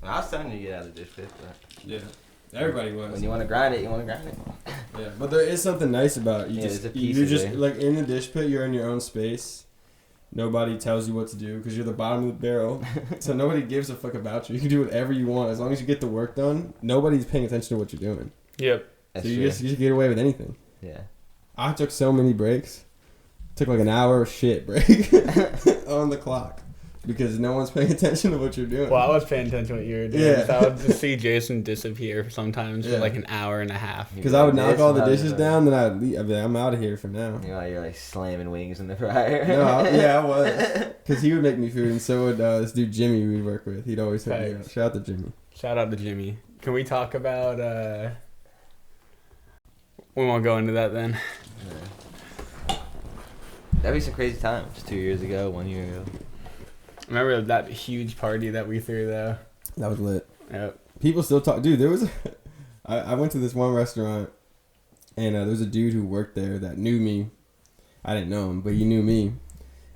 I was telling you to get out of the dish pit, but yeah, everybody was. when you want to grind it, you want to grind it. Yeah, but there is something nice about it. You Yeah, just there's a piece you're of just there. like in the dish pit. You're in your own space. Nobody tells you what to do because you're the bottom of the barrel. So nobody gives a fuck about you. You can do whatever you want as long as you get the work done. Nobody's paying attention to what you're doing. Yep. That's so true. you just get away with anything. Yeah. I took so many breaks. Took like an hour of shit break on the clock because no one's paying attention to what you're doing. Well, I was paying attention to what you were doing. Yeah. So I would just see Jason disappear sometimes Yeah. for like an hour and a half. Because I would knock all the dishes Yeah. down, then I'd leave. I'd be like, I'm out of here for now. You know, you're like slamming wings in the fryer. No, I was. Because he would make me food, and so would this dude Jimmy we would work with. He'd always help me out. Thanks. Shout out to Jimmy. Shout out to Jimmy. Can we talk about? We won't go into that then. Yeah. That'd be some crazy times. 2 years ago, 1 year ago. Remember that huge party that we threw though? That was lit. Yep. People still talk. Dude, there was. I went to this one restaurant, and there was a dude who worked there that knew me. I didn't know him, but he knew me.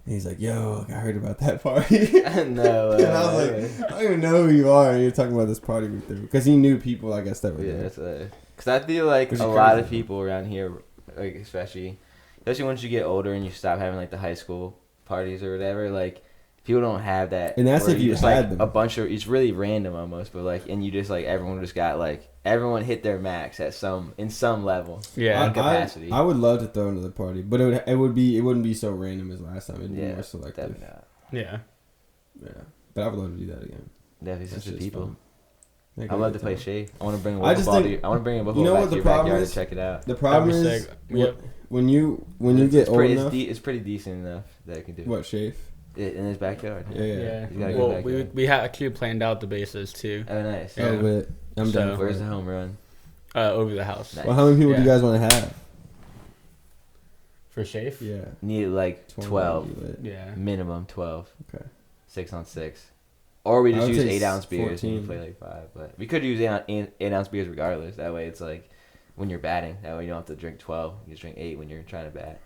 And he's like, yo, like, I heard about that party. No. And I was like, I don't even know who you are. And you're talking about this party we threw. Because he knew people, I guess, that were Yeah, there. that's because I feel like Which a is lot crazy. of people around here, like especially once you get older and you stop having like the high school parties or whatever, like people don't have that. And that's where if you just had like them. a bunch of. It's really random almost, but like, and you just like everyone just got like everyone hit their max at some level. Yeah. capacity. I would love to throw another party, but it wouldn't be so random as last time. It'd be more selective. Definitely not. Yeah. Yeah, but I would love to do that again. Definitely That's since the just people. fun. Make I a love good to play time. Shave. I want to bring a I just ball. think- I want to bring a you know back what to the your problem backyard is? to check it out. The problem That'd be is sick. Yep. when you get old enough. It's pretty decent enough that I can do. What shape? In his backyard. Yeah. Yeah. He's got a good Well, backyard. we had actually planned out the bases too. Oh, nice. Yeah. Oh, lit. I'm So- done. Where's the home run? Over the house. Nice. Well, how many people do you Yeah. guys want to have? For Shafe? Yeah. Need like 12. would be lit. Yeah. Minimum 12. Okay. 6-on-6. Or we I just would use say 8-ounce beers and 14. you play like 5. But we could use 8-ounce beers regardless. That way it's like when you're batting. That way you don't have to drink 12. You just drink 8 when you're trying to bat.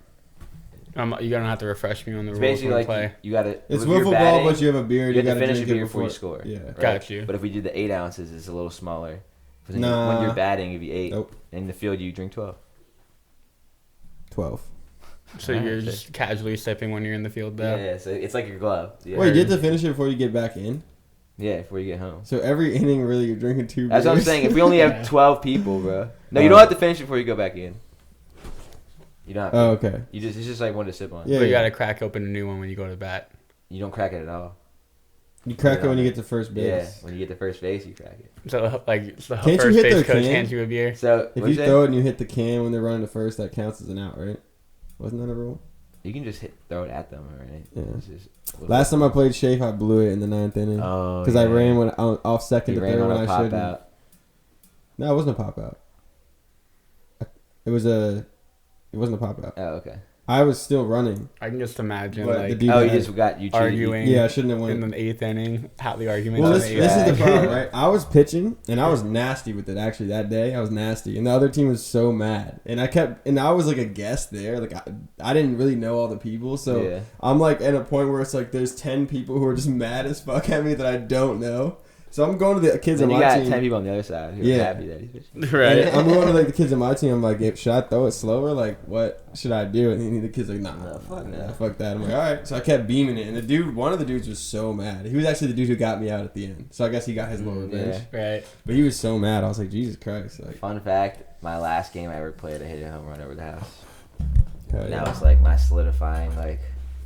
You're gonna have to refresh me on the It's rules basically when we like play. you gotta. It's if you're wiffle ball, batting, but you have a beer. you You have got to to finish drink a it beer before you before. score. Yeah. Right? Got you. But if we did the 8 ounces, it's a little smaller. But then Nah. when you're batting, it'd be 8. Nope. In the field, you drink 12. 12. So Alright, you're sick. just casually sipping when you're in the field though. Yeah, so it's like your glove. Yeah. Wait, you get to finish it before you get back in? Yeah, before you get home. So every inning, really, you're drinking 2 That's what I'm beers? saying. If we only Yeah. have 12 people, bro. No, you don't have to finish it before you go back in. You don't have to. Oh, okay. It's just like one to sip on. Yeah. But you gotta crack open a new one when you go to bat. You don't crack it at all. You crack it Yeah. when you get to first base. Yeah, when you get to first base, you crack it. So like the Can't you first hit base their coach can? hands you a beer. So If what'd you say? throw it and you hit the can when they're running to first, that counts as an out, right? Wasn't that a rule? You can just throw it at them, right? Yeah. It's just a little- Last time I played Shafe, I blew it in the 9th inning. Oh, Because I yeah. ran off second You to ran third on when a I pop shouldn't. out. No, it wasn't a pop out. It wasn't a pop out. Oh, okay. I was still running. I can just imagine But the like dude Oh, you had- just got you cheated. arguing Yeah, I shouldn't have in won. the 8th inning. How the argument. Well, in this the is the 8th. problem, right? I was pitching and I was nasty with it. Actually, that day I was nasty, and the other team was so mad. And I was like a guest there. Like I didn't really know all the people, so Yeah. I'm like at a point where it's like there's 10 people who are just mad as fuck at me that I don't know. So I'm going to the kids Then on you my got team. 10 people on the other side who Yeah. are happy that he's pitching. Right. And I'm going to like the kids on my team. I'm like, should I throw it slower? Like, what should I do? And the kid's like, nah, No, fuck no. fuck that. I'm like, all right. So I kept beaming it, and one of the dudes was so mad. He was actually the dude who got me out at the end. So I guess he got his little revenge. Yeah. Right. But he was so mad. I was like, Jesus Christ. Like, Fun fact, my last game I ever played, I hit a home run over the house. hell And yeah. that was like my solidifying, like,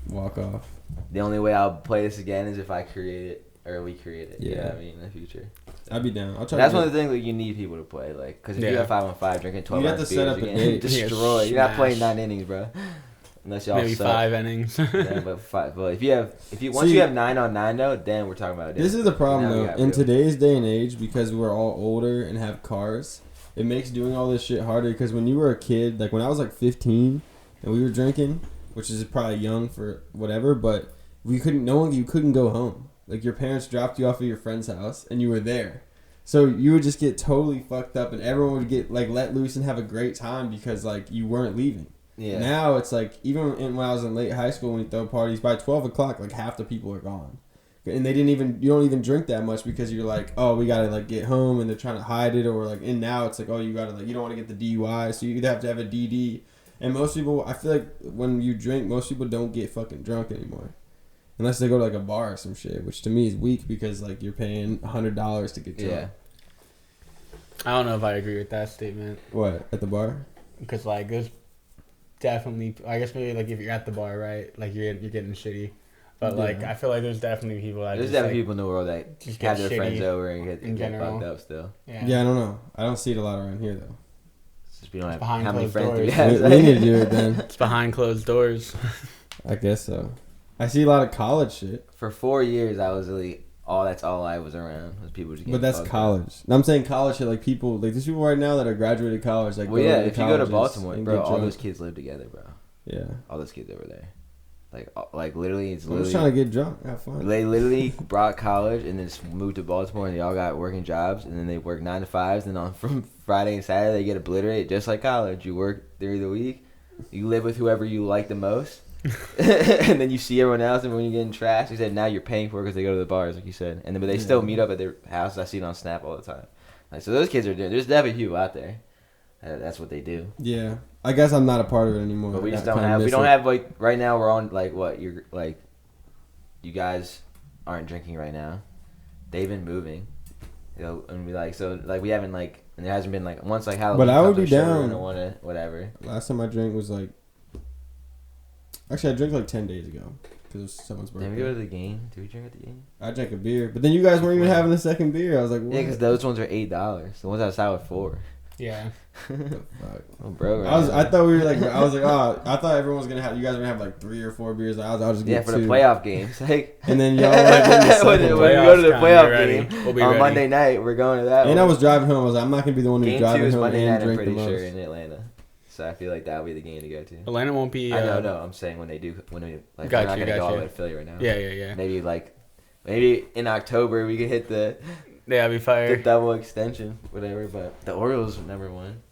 Walk off. the only way I'll play this again is if I create it, or we create it, you know Yeah. what I mean, in the future. I'd be down. I'll try. That's to one of the things that you need people to play, like, because if you Yeah. have 5-on-5 drinking 12 You'd have ounce to set beers, up a you're date. getting Yeah, destroyed. You're not playing smash. 9 innings, bro. Unless y'all Maybe suck. 5 innings. Yeah, but 5. But once See, you have 9-on-9 though, then we're talking about it. This is the problem Now we though. got In real. today's day and age, because we're all older and have cars, it makes doing all this shit harder. Because when you were a kid, like when I was like 15 and we were drinking, which is probably young for whatever, but you couldn't go home. Like, your parents dropped you off at your friend's house, and you were there. So you would just get totally fucked up, and everyone would get, like, let loose and have a great time because, like, you weren't leaving. Yeah. Now it's like, even when I was in late high school, when you throw parties, by 12 o'clock, like, half the people are gone. And you don't even drink that much because you're like, oh, we gotta, like, get home, and they're trying to hide it, or, like, and now it's like, oh, you gotta, like, you don't want to get the DUI, so you either have to have a DD. And most people, I feel like when you drink, most people don't get fucking drunk anymore. Unless they go to, like, a bar or some shit, which to me is weak because, like, you're paying $100 to get drunk. Yeah. I don't know if I agree with that statement. What, at the bar? Because, like, there's definitely, I guess maybe, like, if you're at the bar, right, like, you're getting shitty. But, like, I feel like there's definitely people that There's just, definitely like, people in the world that just have get their friends shitty over and in get general. fucked up still. Yeah, I don't know. I don't see it a lot around here, though. It's just we don't have behind how many closed friends do we doors. have. We need to do it then. It's behind closed doors. I guess so. I see a lot of college shit. For 4 years, I was really that's all I was around was people just getting But that's fucked up. college. No, I'm saying college shit, like people, like there's people right now that are graduated college. Like, Well, go yeah, to if you go to colleges Baltimore, and bro, get all drunk. those kids live together, bro. Yeah. All those kids over there. Like literally, it's I'm just literally. trying to get drunk, have fun. They literally brought college and then just moved to Baltimore, and they all got working jobs, and then they work 9 to 5s, and on from Friday and Saturday they get obliterated just like college. You work during the week, you live with whoever you like the most, and then you see everyone else, and when you're getting trashed, he said now you're paying for it because they go to the bars, like you said, and then but they still meet up at their houses. I see it on Snap all the time. Like, so those kids are doing. There's definitely people out there. That's what they do. Yeah. I guess I'm not a part of it anymore. But we I just kinda don't have. We miss don't it. have like right now. We're on like what you're like. You guys aren't drinking right now. They've been moving. You know, and we like so like we haven't like and there hasn't been like once like Halloween. But I would comes, be I'm sure we're down. gonna wanna whatever. Last time I drank was like. Actually, I drank like 10 days ago because it was someone's birthday. Did we go to the game? Did we drink at the game? I drank a beer, but then you guys weren't even having a second beer. I was like, what? Yeah, because those ones are $8. The ones outside were $4. Yeah. Fuck. Oh, bro. I thought we were like, I was like, oh, I thought everyone was gonna have, you guys were gonna have like 3 or 4 beers. I'll just get Yeah, for 2. the playoff games. Like, And then y'all were like, in the when second we one. go to the Playoffs playoff time, we're game ready. We'll be on ready. Monday night, we're going to that. And one. I was driving home. I was like, I'm not gonna be the one who's Game 2 driving is home Monday and night. I'm drink the pretty sure most. in Atlanta. So I feel like that'll be the game to go to. Atlanta won't be. I know, no. I'm saying when they do, when we like, Got we're not you, gonna got go all the you. way to Philly right now. Yeah. Maybe in October we could hit the Yeah, be the fire. double extension, whatever. But the Orioles were number 1.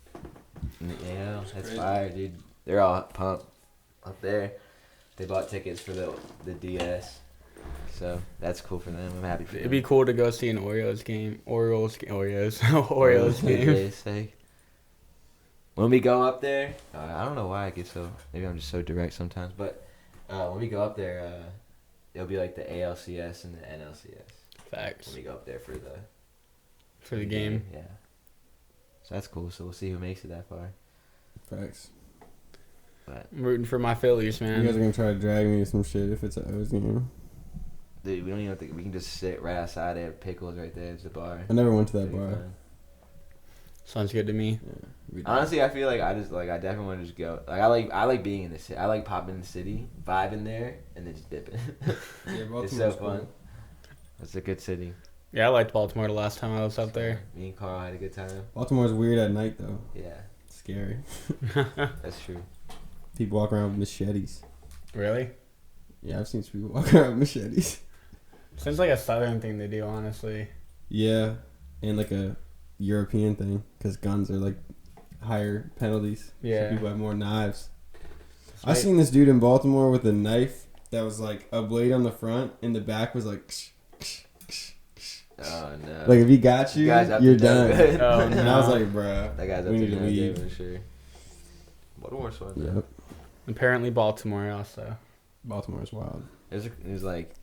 Yeah, that's crazy. fire, dude. They're all pumped up there. They bought tickets for the DS, so that's cool for them. I'm happy for them. It'd be cool to go see an Oreos game. Oreos For game. today's sake. When we go up there, I don't know why I get so. Maybe I'm just so direct sometimes, but when we go up there, it'll be like the ALCS and the NLCS. Facts. When we go up there for the game. yeah. So that's cool. So we'll see who makes it that far. Facts. But I'm rooting for my Phillies, You guys are man. gonna try to drag me to some shit if it's a O's game. dude, we don't even have to. We can just sit right outside. They have pickles right there. It's a bar. I never went to that It'll be bar. fun. Sounds good to me. Yeah, Honestly, I feel like I definitely want to just go. Like I like being in the city. I like popping in the city, vibing there, and then just dipping. It's so fun. It's a good city. Yeah, I liked Baltimore the last time I was up there. Me and Carl had a good time. Baltimore's weird at night though. Yeah, It's scary. that's true. People walk around with machetes. Really? Yeah, I've seen some people walk around with machetes. Seems like a southern thing to do, honestly. Yeah, and like a European thing because guns are like higher penalties. Yeah. So people have more knives. I seen this dude in Baltimore with a knife that was like a blade on the front and the back was like. Oh no. Like if he got you, guys up you're to no done. good. Oh, And I was no. like, bruh, That guy's up we to need to no good leave. for sure. Baltimore's fun. Yep. Apparently Baltimore also. Baltimore's wild. It was like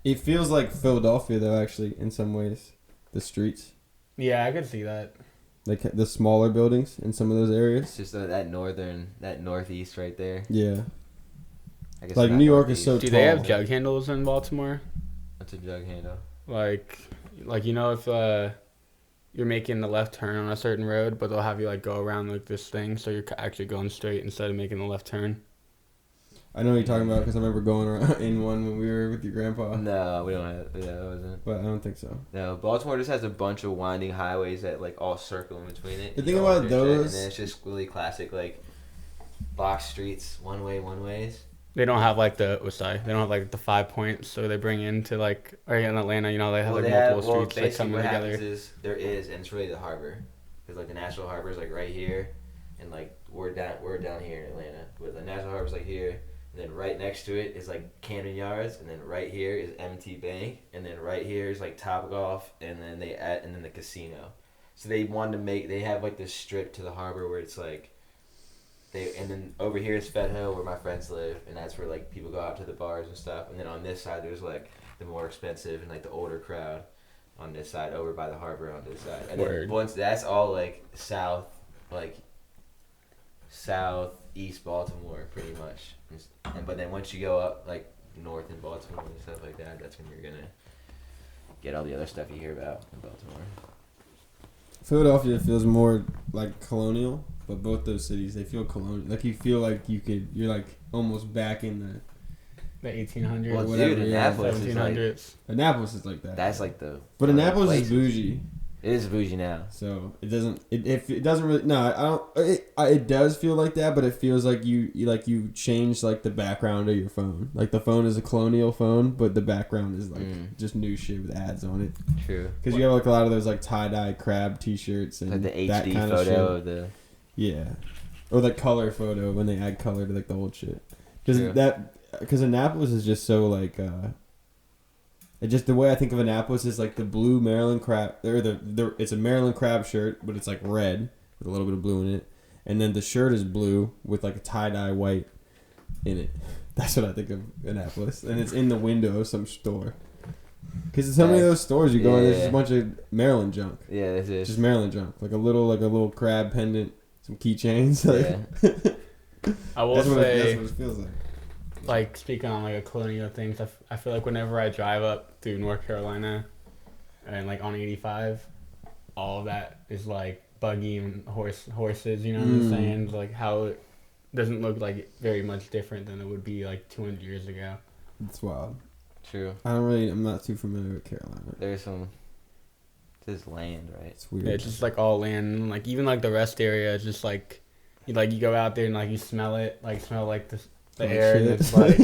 It feels like Philadelphia though, actually, in some ways. The streets, Yeah, I could see that. like the smaller buildings in some of those it's areas. just that northeast right there. Yeah, I guess like not New York is northeast. so Do tall. they have jug handles in Baltimore? What's a jug handle? Like you know, if you're making the left turn on a certain road, but they'll have you like go around like this thing, so you're actually going straight instead of making the left turn. I know what you're talking about because I remember going around in one when we were with your grandpa, No, we don't have. Yeah, that wasn't. but I don't think so. No, Baltimore just has a bunch of winding highways that like all circle in between it. The You thing go about under shit, those- and then it's just really classic. Like box streets, one ways. They don't have like the they don't have like the 5 points, so they bring into like or in Atlanta, you know, they have like multiple streets like basically coming what together. happens is and it's really the harbor, because like the National Harbor is like right here, and like we're down here in Atlanta, but the National Harbor is like here, and then right next to it is like Camden Yards, and then right here is M&T Bank, and then right here is like Topgolf, and then and then the casino. So they have like this strip to the harbor where it's like. And then over here is Fed Hill, where my friends live, and that's where like people go out to the bars and stuff. And then on this side, there's like the more expensive and like the older crowd on this side, over by the harbor on this side. And then once that's all like southeast Baltimore, pretty much. But then once you go up like north in Baltimore and stuff like that, that's when you're gonna get all the other stuff you hear about in Baltimore. Philadelphia feels more like colonial. But both those cities, they feel colonial. Like you feel like you're like almost back in the 1800s. Well, whatever, dude, Annapolis is like Annapolis is like that. That's like the. But Annapolis is bougie. It is bougie now. So it doesn't. It doesn't really. No, I don't. It does feel like that, but it feels like you change like the background of your phone. Like the phone is a colonial phone, but the background is like just new shit with ads on it. True. Because you have like a lot of those like tie-dye crab T-shirts and like the that HD kind photo of of the. Yeah, or the color photo when they add color to like the old shit. Because Annapolis is just so like. Just the way I think of Annapolis is like the blue Maryland crab, or it's a Maryland crab shirt, but it's like red with a little bit of blue in it, and then the shirt is blue with like a tie-dye white in it. That's what I think of Annapolis, and it's in the window of some store. Because so many of those stores you go in, there's just a bunch of Maryland junk. Yeah, that's it. Just Maryland junk, like a little crab pendant, some keychains. Like, I will say that's what it feels like. Like speaking on like a colonial things, I feel like whenever I drive up through North Carolina and like on 85, all of that is like buggy and horses, you know what I'm saying? Like how it doesn't look like very much different than it would be like 200 years ago. It's wild. True. I'm not too familiar with Carolina. There's this land, right? It's weird. Yeah, it's just like all land, like even like the rest area is just like you go out there and like you smell it, like smell like the air, and it's like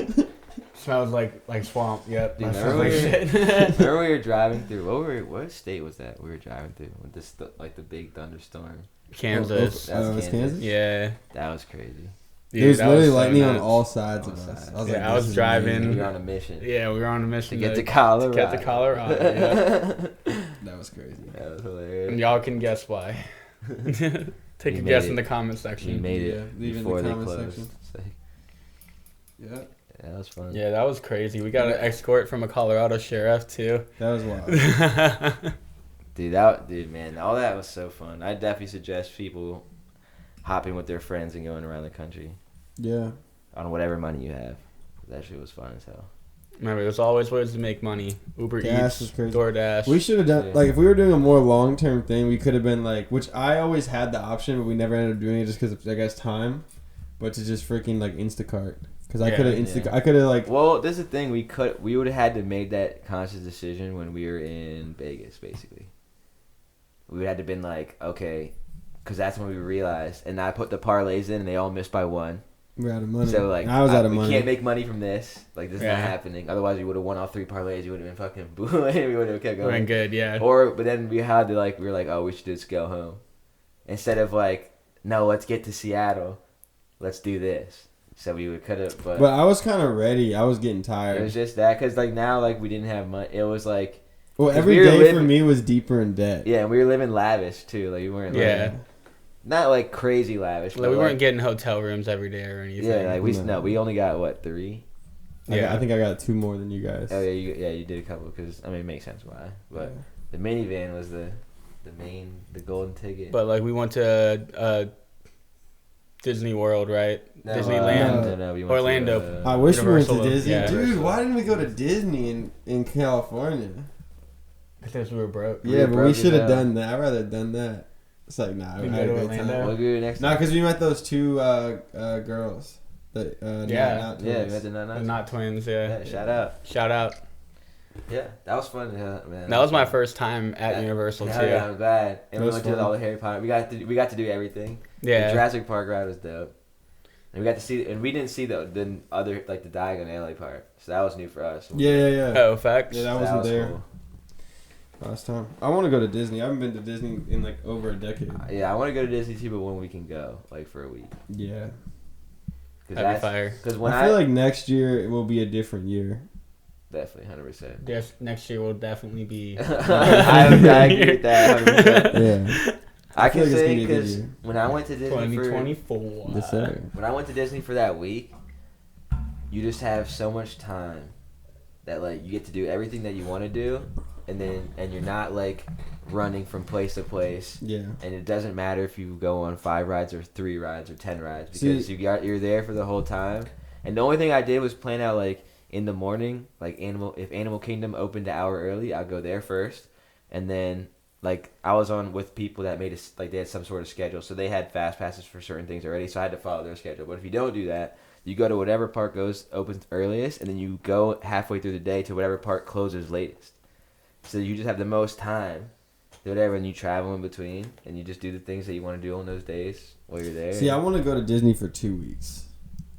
smells like swamp. Yep. Dude, remember we were driving through what state was that we were driving through with this like the big thunderstorm? Kansas. That was Kansas. Yeah. That was crazy. Dude, there was literally so lightning on nuts. all sides of us. I was driving. We were on a mission. Yeah, we were on a mission to get to Colorado. Yeah. That was crazy. That was hilarious. And y'all can guess why. Take a guess in the comment section. You made it before they closed. Yeah. Yeah, that was fun. Yeah, that was crazy. We got an escort from a Colorado sheriff too. That was wild. Dude, man, all that was so fun. I definitely suggest people hopping with their friends and going around the country. Yeah. On whatever money you have. That shit was fun as hell. Remember, there's always ways to make money. Uber Gas Eats, is crazy. DoorDash. We should have done like if we were doing a more long term thing, we could have been like, which I always had the option, but we never ended up doing it just because of I guess time. But to just freaking like Instacart. Because I could have I could have like. Well, this is the thing. We would have had to make that conscious decision when we were in Vegas, basically. We would have to been like, okay, because that's when we realized, and I put the parlays in, and they all missed by one. We're out of money. So like, I was out of money. We can't make money from this. Like this is not happening. Otherwise, we would have won all 3 parlays. You would have been fucking booing. We would have kept going. Been good, yeah. But then we had to we were like, oh, we should just go home, instead of like, no, let's get to Seattle, let's do this. So we could have, but I was kind of ready. I was getting tired. It was just that because like now like we didn't have money. It was like every day for me was deeper in debt. Yeah, and we were living lavish too. Like we weren't not like crazy lavish. Like we weren't getting hotel rooms every day or anything. Yeah, like we only got 3. I think I got 2 more than you guys. Oh yeah, you did a couple because I mean it makes sense why. But the minivan was the golden ticket. But like we went to Disney World, right? No, Disneyland. No, we went Orlando. To, I wish Universal. we went to Disney. Yeah. Dude, why didn't we go to Disney in California? Because we were broke. Yeah, but we should have done that. I'd rather have done that. It's like, nah. We I had a go to good Orlando? time. We'll do it next time. Nah, because we met those 2 girls. That, not we twins. met the Not twins, yeah. Shout out. Yeah, that was fun, man. That was my first time at Universal too. Yeah, I'm glad. And we went fun. to all the Harry Potter. We got to do everything. Yeah. The Jurassic Park ride was dope. And we got to see, and we didn't see the other like the Diagon Alley part, so that was new for us. Yeah. Oh, facts. Yeah, that So wasn't was there cool. last time. I want to go to Disney. I haven't been to Disney in like over a decade. Yeah, I want to go to Disney too, but when we can go, like for a week. Yeah. That'd be fire. Because when I feel like next year it will be a different year. definitely 100%. Yes, next year will definitely be. I agree with that 100%. Yeah. I feel can like it's say gonna be a good because year. when I went to Disney for 2024. Yes, sir. when I went to Disney for that week, you just have so much time that like you get to do everything that you want to do, and you're not like running from place to place. Yeah. And it doesn't matter if you go on 5 rides or 3 rides or 10 rides because you're there for the whole time. And the only thing I did was plan out like in the morning, like if Animal Kingdom opened an hour early, I'd go there first, and then like I was on with people that made it like they had some sort of schedule, so they had fast passes for certain things already, so I had to follow their schedule. But if you don't do that, you go to whatever park opens earliest, and then you go halfway through the day to whatever park closes latest. So you just have the most time, do whatever, and you travel in between, and you just do the things that you want to do on those days while you're there. See, I want to go to Disney for 2 weeks.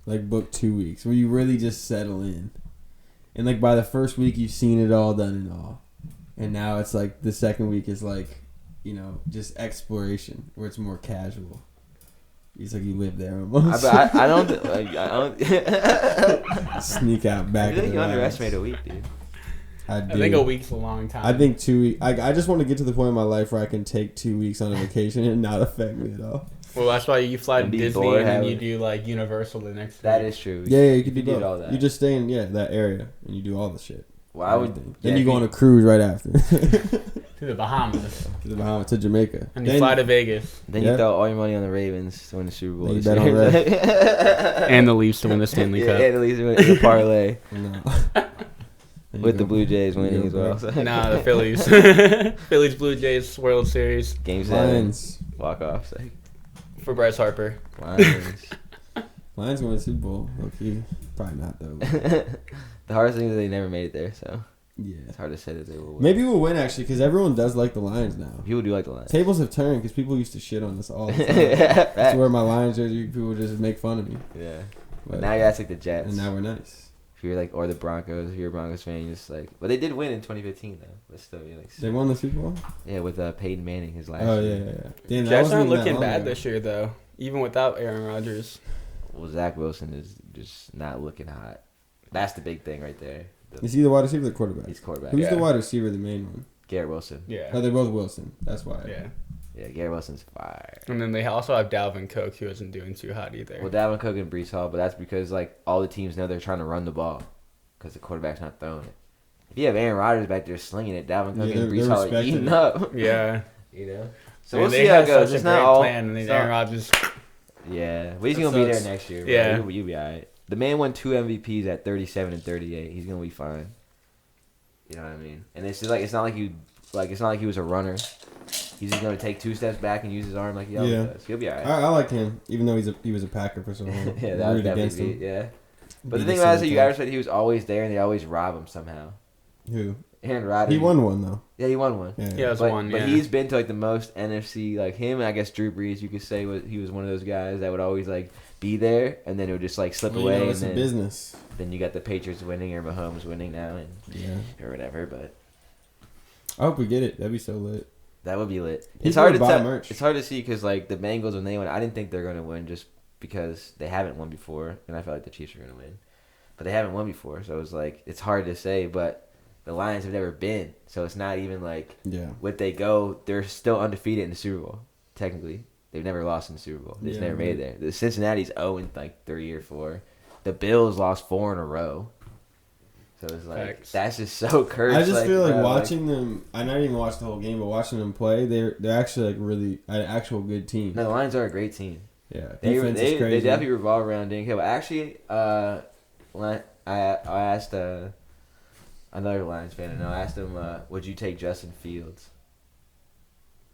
Like, book 2 weeks, where you really just settle in. And, like, by the first week, you've seen it all, done it all. And now it's, like, the second week is, like, you know, just exploration, where it's more casual. It's like you live there almost. I don't Sneak out back. I feel like you underestimate a week, dude. I think a week's a long time. I think 2 weeks. I just want to get to the point in my life where I can take 2 weeks on a vacation and not affect me at all. Well, that's why you fly to And be Disney bored, and then have you it. do like Universal the next That week. is true. Yeah, you can do did both. all that. You just stay in that area and you do all the shit. Well, I would. Everything. Yeah, Then you if go on a cruise right after to To the Bahamas. the Bahamas, to Jamaica. And you Then- fly to Vegas. Then Yeah. you throw all your money on the Ravens to win the Super Bowl. Then you this bet on year. And the Leafs to win the Stanley Cup. Yeah, at least win the parlay No. Then you with go- the Blue Jays you winning go as well. back. So. Nah, the Phillies. Phillies Blue Jays World Series Game 7. Lions. Walk off. Like, for Bryce Harper. Lions. Lions win the Super Bowl. Okay, probably not though. The hardest thing is they never made it there, so Yeah. it's hard to say that they will win. Maybe we'll win actually, because everyone does like the Lions now. People do like the Lions. Tables have turned because people used to shit on us all the time. Yeah, That's where my Lions jersey, people would just make fun of me. yeah. But Now you act like the Jets. and now we're nice. If you're like, or the Broncos, if you're a Broncos fan, you just like, but they did win in 2015 though. But still, you're like, They won the Super Bowl. yeah, with Peyton Manning his last. Oh year. yeah. Damn, that Jets wasn't aren't even that looking long bad ago. this year though, even without Aaron Rodgers. Well, Zach Wilson is just not looking hot. That's the big thing right there. Is he the wide receiver or the quarterback? He's quarterback. Who's the Yeah. wide receiver, the main one? Garrett Wilson. Yeah. Oh, they're both Wilson. That's why. Yeah. Yeah, Garrett Wilson's fire. And then they also have Dalvin Cook, who isn't doing too hot either. Well, Dalvin Cook and Brees Hall, but that's because like all the teams know they're trying to run the ball because the quarterback's not throwing it. If you have Aaron Rodgers back there slinging it, Dalvin Cook Yeah, and Brees they're Hall are respecting eating it. up. Yeah. You know. So I mean, we'll they see how it have goes. such It's a not great all. plan, and then it's not- Aaron Rodgers. Yeah, but he's That gonna be there sucks. next year. Bro. Yeah. You'll be alright. The man won 2 MVPs at 37 and 38. He's gonna be fine. You know what I mean? And it's just like it's not like he was a runner. He's just gonna take 2 steps back and use his arm like he always Yeah. does. He'll be alright. I like him, even though he was a Packer for so long. Yeah, I that was rooted against definitely him. yeah. But the Beat thing us about it is every that you time. guys said he was always there and they always rob him somehow. Who? Aaron Rodgers. He won one though. Yeah, he won one. Yeah. Yeah, it's But, one. but Yeah. he's been to like the most NFC, like him and I guess Drew Brees. You could say he was one of those guys that would always like be there and then it would just like slip Well, away. you know, And it's a then, business. then you got the Patriots winning or Mahomes winning now and Yeah. or whatever. But I hope we get it. That'd be so lit. that would be lit. He's It's hard to gonna buy tell. merch. It's hard to see because like the Bengals when they win, I didn't think they're going to win just because they haven't won before, and I felt like the Chiefs are going to win, but they haven't won before, so it's like it's hard to say. But the Lions have never been, so it's not even like Yeah. what they go. They're still undefeated in the Super Bowl. Technically, they've never lost in the Super Bowl. They just Yeah, never made right. it there. The Cincinnati's 0 in like 3 or 4. The Bills lost 4 in a row. So it's like Facts. that's just so cursed. I just feel like bro, watching them. I not even watched the whole game, but watching them play, they're actually like really an actual good team. No, the Lions are a great team. Yeah, They defense is crazy. they definitely revolve around Dan Campbell. Actually, when I asked another Lions fan, and I asked him, would you take Justin Fields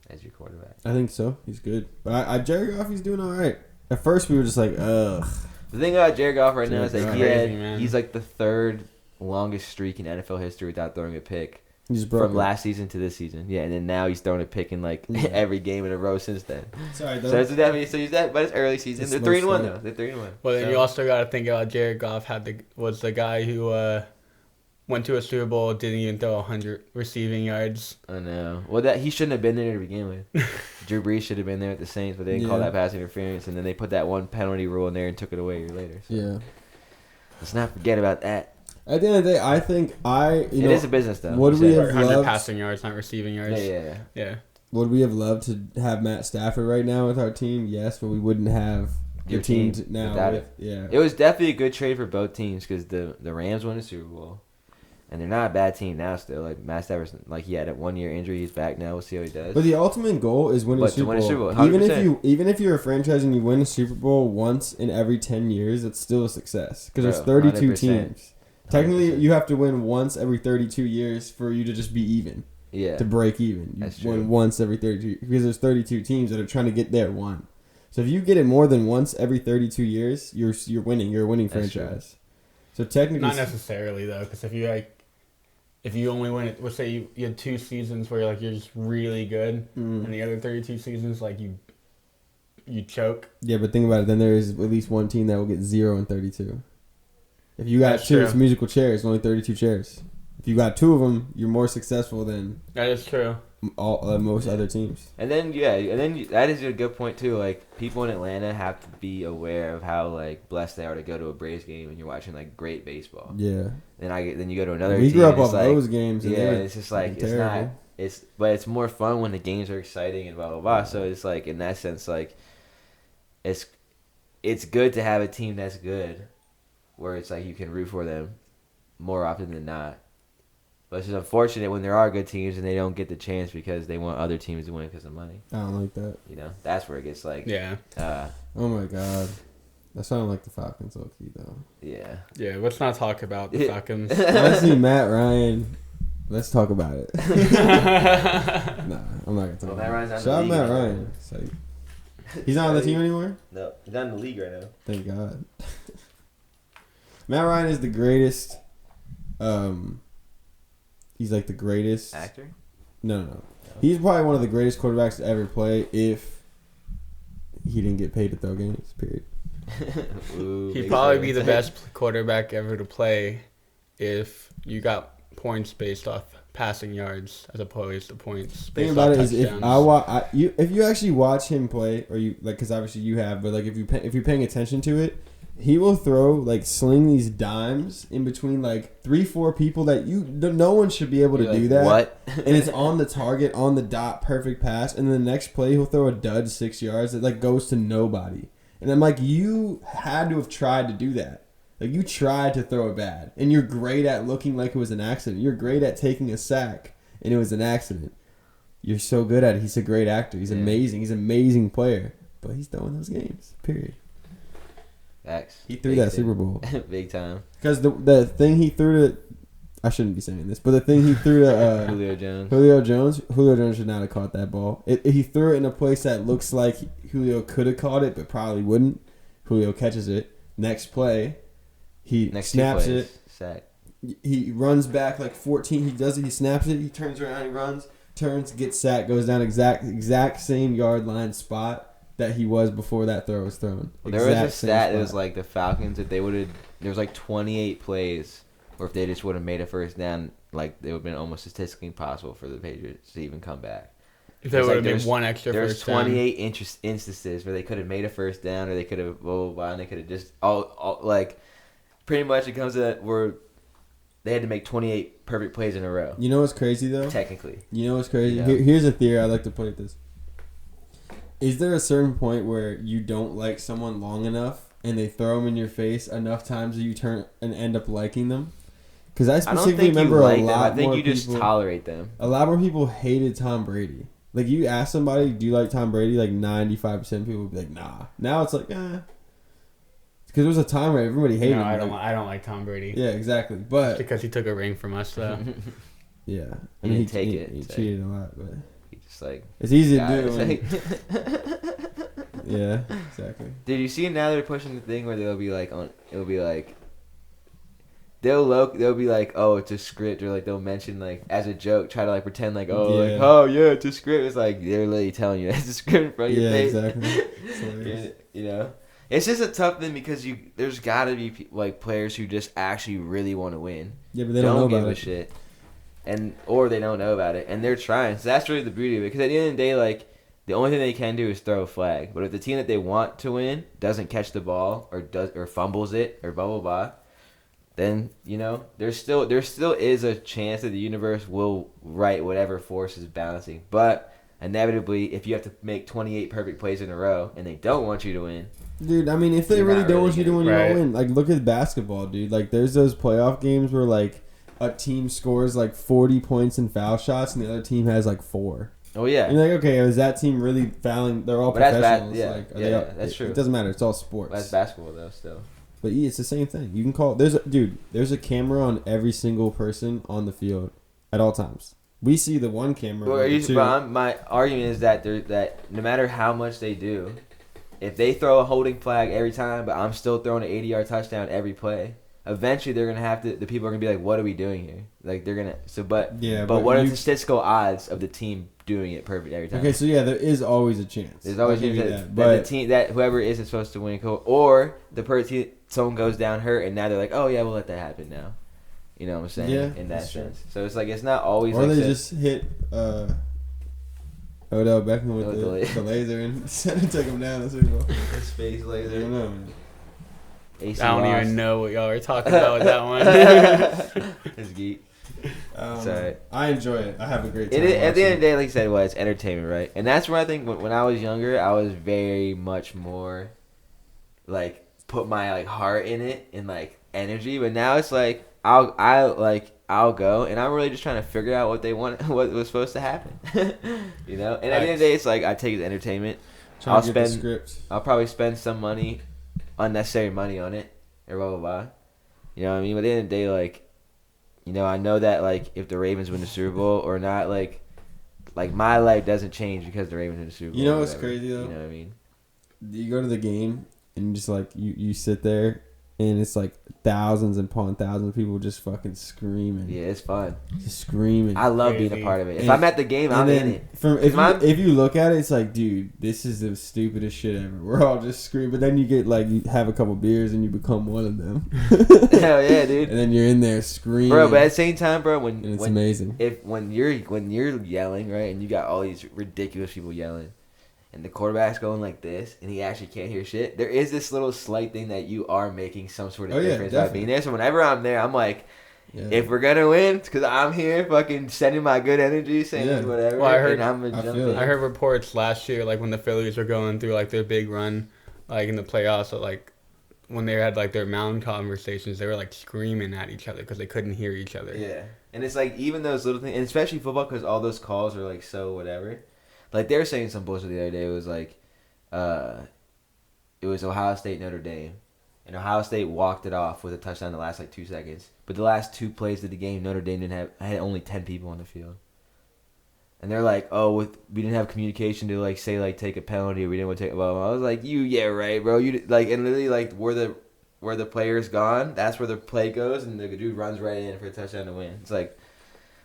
as your quarterback? I think so. He's good, but I Jared Goff, he's doing all right. At first, we were just like, ugh. The thing about Jared Goff now is Jared that Goff. Crazy, man. he's like the 3rd longest streak in NFL history without throwing a pick. He just broke from it. last season to this season. Yeah, and then now he's throwing a pick in like Yeah. every game in a row since then. Sorry, So though. it's definitely he's that, but it's early season. It's They're slow 3-1 start. though. They're 3-1. Well, then So- you also got to think about Jared Goff was the guy who went to a Super Bowl, didn't even throw 100 receiving yards. I know. Well, that he shouldn't have been there to begin with. Drew Brees should have been there with the Saints, but they didn't call Yeah. that pass interference, and then they put that one penalty rule in there and took it away a year later. So Yeah. let's not forget about that. At the end of the day, I think It is a business though. Would You we said have it. 100 loved- passing yards, not receiving Yeah, yards. yeah, yeah. Yeah. would we have loved to have Matt Stafford right now with our team? Yes, but we wouldn't have the Your team team now. without With, it. yeah. It was definitely a good trade for both teams because the Rams won the Super Bowl, and they're not a bad team now. Still, like Matt Stafford's, like he had a 1 year injury. He's back now. We'll see how he does. But the ultimate goal is winning a But to Super win a Bowl. Super Bowl, 100%. Even if you're a franchise and you win a Super Bowl once in every 10 years, it's still a success because there's Bro, 32 100%. teams. Technically, 100%. you have to win once every 32 years for you to just be even, Yeah, to break even. You That's win true. once every 32 because there's 32 teams that are trying to get there one. So if you get it more than once every 32 years, you're winning. You're a winning That's true. franchise. So technically, Not necessarily though, because if you only win it, let's say you had 2 seasons where you're just really good, Mm. and the other 32 seasons you choke. Yeah, but think about it. Then there is at least one team that will get 0 and 32. If you got That's two, true. it's musical chairs. Only 32 chairs. If you got 2 of them, you're more successful than That is true. most other teams. and then that is a good point too. Like people in Atlanta have to be aware of how like blessed they are to go to a Braves game and you're watching like great baseball. Yeah, Then you go to another. we team grew up and off it's like, those games. And Yeah, they were it's just like fucking it's not. terrible. But it's more fun when the games are exciting and blah blah blah. So it's like in that sense, like it's good to have a team that's good, where it's like you can root for them more often than not. But it's just unfortunate when there are good teams and they don't get the chance because they want other teams to win because of money. I don't like that. You know, that's where it gets like, Yeah. Oh my god, that sounded like the Falcons, low key though. Yeah. Yeah. Let's not talk about the Falcons. Honestly, Matt Ryan. Let's talk about it. Nah, I'm not gonna talk Well, about Matt Ryan's it. not in Shout the out league Matt anymore. Ryan. It's like, he's not on the team anymore? No, he's not in the league right now. Thank God. Matt Ryan is the greatest. He's like the greatest. Actor? No. He's probably one of the greatest quarterbacks to ever play if he didn't get paid to throw games, period. Ooh, He'd big probably fan. be the best quarterback ever to play if you got points based off passing yards as opposed to points The based thing about off it is, touchdowns. if you actually watch him play, or you like, because obviously you have, but like if you're paying attention to it, he will throw like sling these dimes in between like 3-4 people that no one should be able to You're do like, that. What? And it's on the target, on the dot, perfect pass. And then the next play, he'll throw a dud 6 yards that like goes to nobody. And I'm like, you had to have tried to do that. Like you tried to throw it bad, and you're great at looking like it was an accident. You're great at taking a sack, and it was an accident. You're so good at it. He's a great actor. He's amazing. He's an amazing player. But he's throwing those games. Period. Facts. He threw Big that time. Super Bowl. Big time. Because the thing he threw to, I shouldn't be saying this, but the thing he threw to Julio Jones. Julio Jones should not have caught that ball. He threw it in a place that looks like Julio could have caught it, but probably wouldn't. Julio catches it. Next play, he Next snaps 2 plays. it. Sack. He runs back like 14. He does it. He snaps it. He turns around. He runs. Turns. Gets sacked. Goes down exact same yard line spot that he was before that throw was thrown. Well, there was a Exact same stat that was spot. like the Falcons, if they would have, there was like 28 plays, or if they just would have made a first down, like it would have been almost statistically impossible for the Patriots to even come back. If there It's would like have been there's- one extra There's first down. 28 instances where they could have made a first down, or they could have blah blah blah, and they could have just all like pretty much it comes to that where they had to make 28 perfect plays in a row. You know what's crazy though? Technically, You know what's crazy? Yeah. Here's a theory I like to put it this. Is there a certain point where you don't like someone long enough and they throw them in your face enough times that you turn and end up liking them? Because I I don't specifically think you remember like a them. lot I think more you just people. tolerate them. A lot more people hated Tom Brady. Like you ask somebody, do you like Tom Brady? Like 95% of people would be like, nah. Now it's like, Because there was a time where everybody hated No, him. I don't like Tom Brady. Yeah, exactly. But Because he took a ring from us, though. yeah, He didn't take it, He so- cheated a lot, but He just like it's easy to guys, do. when- like- yeah, exactly. Did you see now they're pushing the thing where they'll be like it'll be like they'll be like, oh, it's a script, or like they'll mention like as a joke, try to like pretend like, oh, Yeah. like, oh yeah, it's a script. It's like they're literally telling you it's a script in front of your face. Exactly. It's hilarious. You know, it's just a tough thing because there's got to be like players who just actually really want to win. Yeah, but they don't know give about a it. shit, or they don't know about it, and they're trying. So that's really the beauty of it. Because at the end of the day, like the only thing they can do is throw a flag. But if the team that they want to win doesn't catch the ball or fumbles it or blah blah blah, then there still is a chance that the universe will right whatever force is balancing. But inevitably, if you have to make 28 perfect plays in a row and they don't want you to win, dude, I mean, if they You're really not don't really want you to win, you Right. don't win. Like, look at basketball, dude. Like, there's those playoff games where like a team scores like 40 points in foul shots and the other team has like 4. oh yeah, And you're like, okay, is that team really fouling? They're all But that's professionals. yeah, like, are yeah, they all- that's true. It doesn't matter. It's all sports. that's basketball though. Still, But yeah, it's the same thing. You can call. There's a camera on every single person on the field at all times. We see the one camera. Well, or the two. my argument is that no matter how much they do, if they throw a holding flag every time, but I'm still throwing an 80-yard touchdown every play, eventually they're gonna have to. The people are gonna be like, "What are we doing here?" Like they're gonna. So, but Yeah, but what are you- the statistical odds of the team doing it perfect every time? Okay, so yeah, there is always a chance. There's always I'll give you that But the team that whoever isn't supposed to win, or the person someone goes down hurt, and now they're like, "Oh yeah, we'll let that happen now." You know what I'm saying? Yeah, in that that's true. sense. So it's like it's not always. or like they said- just hit Odell Beckham with With the laser and take him down. That's what it was. his face I laser. don't know, man. AC I don't lost. even know what y'all were talking about with that one. It's geek. It's alright. I enjoy it. I have a great time. At the end of watching the day, like I said, it's entertainment, right? And that's where I think when I was younger, I was very much more like put my like heart in it and like energy. But now it's like I'll go and I'm really just trying to figure out what they want, what was supposed to happen, you know. And at the end of the day, it's like I take it as entertainment. Trying I'll to get the spend- script. I'll probably spend some money, unnecessary money on it, or blah blah blah. You know what I mean? But at the end of the day, like, I know that like if the Ravens win the Super Bowl or not, like my life doesn't change because the Ravens win the Super Bowl. You know or what's whatever. crazy, though? You know what I mean? You go to the game and you just like you sit there and it's like thousands upon thousands of people just fucking screaming. Yeah, it's fun. Just screaming. I love being Crazy. a part of it. If And- I'm at the game, I'm in it. If you look at it, it's like, dude, this is the stupidest shit ever. We're all just screaming, but then you get like you have a couple beers and you become one of them. Hell yeah, dude. And then you're in there screaming, Bro, but at the same time, bro, and it's amazing. when you're yelling, right, and you got all these ridiculous people yelling, and the quarterback's going like this, and he actually can't hear shit, there is this little slight thing that you are making some sort of Oh, yeah, difference by definitely. being there. So whenever I'm there, I'm like, Yeah. if we're gonna win, it's because I'm here, fucking sending my good energy, saying Yeah. whatever. Well, I heard- and I'm gonna I jump feel in. it. I heard reports last year, like when the Phillies were going through like their big run, like in the playoffs, so, like when they had like their mound conversations, they were like screaming at each other because they couldn't hear each other. Yeah, and it's like even those little things, and especially football, because all those calls are like so whatever. Like they were saying some bullshit the other day. It was like, it was Ohio State Notre Dame, and Ohio State walked it off with a touchdown in the last like 2 seconds. But the last 2 plays of the game, Notre Dame had only 10 people on the field. And they're like, oh, we didn't have communication to like say like take a penalty, or we didn't want to take. Well, I was like, yeah, right, bro. You like, and literally like where the player's gone, that's where the play goes, and the dude runs right in for a touchdown to win. It's like,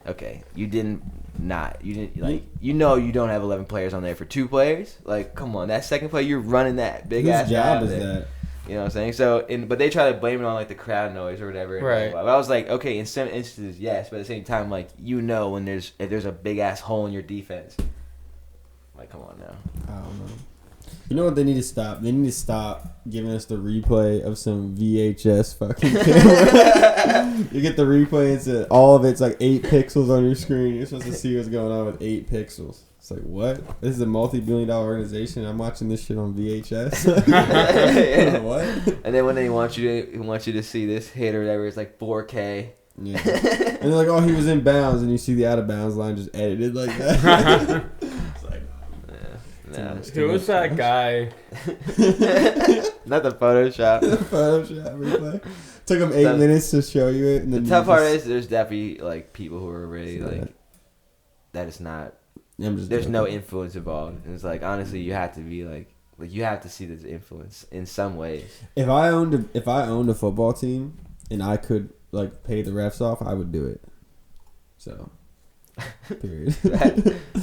okay, you didn't like, you don't have 11 players on there for 2 players. Like, come on, that second play, you're running that big ass Whose job out is there. that? You know what I'm saying? So, but they try to blame it on like the crowd noise or whatever. Right. But I was like, okay, in some instances, yes, but at the same time, like when if there's a big ass hole in your defense, like come on now. I don't know. You know what they need to stop? They need to stop giving us the replay of some VHS fucking camera. You get the replay, all of it's like 8 pixels on your screen. You're supposed to see what's going on with 8 pixels. It's like, what? This is a multi-billion-dollar organization. I'm watching this shit on VHS. What? And then when they want you to see this hit or whatever, it's like 4K. Yeah. And they're like, oh, he was in bounds, and you see the out of bounds line just edited like that. It's like, No. Who was that guy? Not the Photoshop. Photoshop replay. Took them 8 The- minutes to show you it. And The then tough you part just- is there's definitely like people who are really like that is not. I'm just There's joking. no influence involved. And it's like honestly, you have to be like you have to see this influence in some ways. If I owned a football team and I could like pay the refs off, I would do it. So, period. I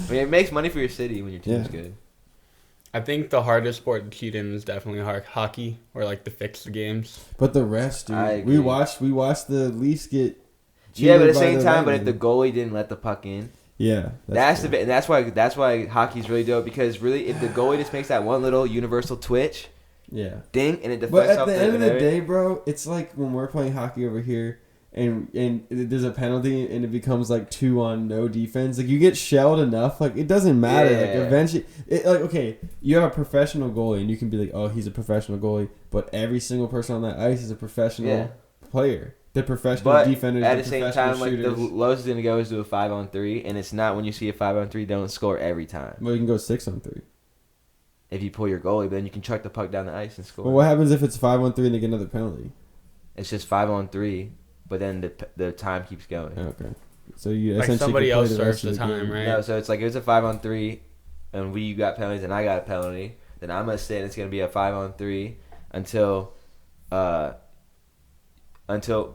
mean, it makes money for your city when your team's good. I think the hardest sport to cheat in is definitely hockey, or like to fix the games. But the refs, dude, we watched the Leafs get. Yeah, but at the same time, but if the goalie didn't let the puck in, yeah, that's why hockey's really dope, because really, if the goalie just makes that one little universal twitch, ding, and it deflects. But at the end of the day, bro, it's like when we're playing hockey over here. And there's a penalty and it becomes like 2 on no defense. Like you get shelled enough, like it doesn't matter. Yeah. Like eventually, like okay, you have a professional goalie and you can be like, oh, he's a professional goalie, but every single person on that ice is a professional player. They're professional defenders. At the same time, shooters. like the lowest is gonna go is to a 5-on-3, and it's not when you see a 5-on-3, they don't score every time. Well, you can go 6-on-3 if you pull your goalie, but then you can chuck the puck down the ice and score. Well, what happens if it's 5-on-3 and they get another penalty? It's just 5-on-3. But then the time keeps going. Okay. So you like essentially somebody else the serves the time, game. right? No, so it's like if it's a 5-on-3, and you got penalties and I got a penalty, then I'm gonna say it's gonna be a 5-on-3 until,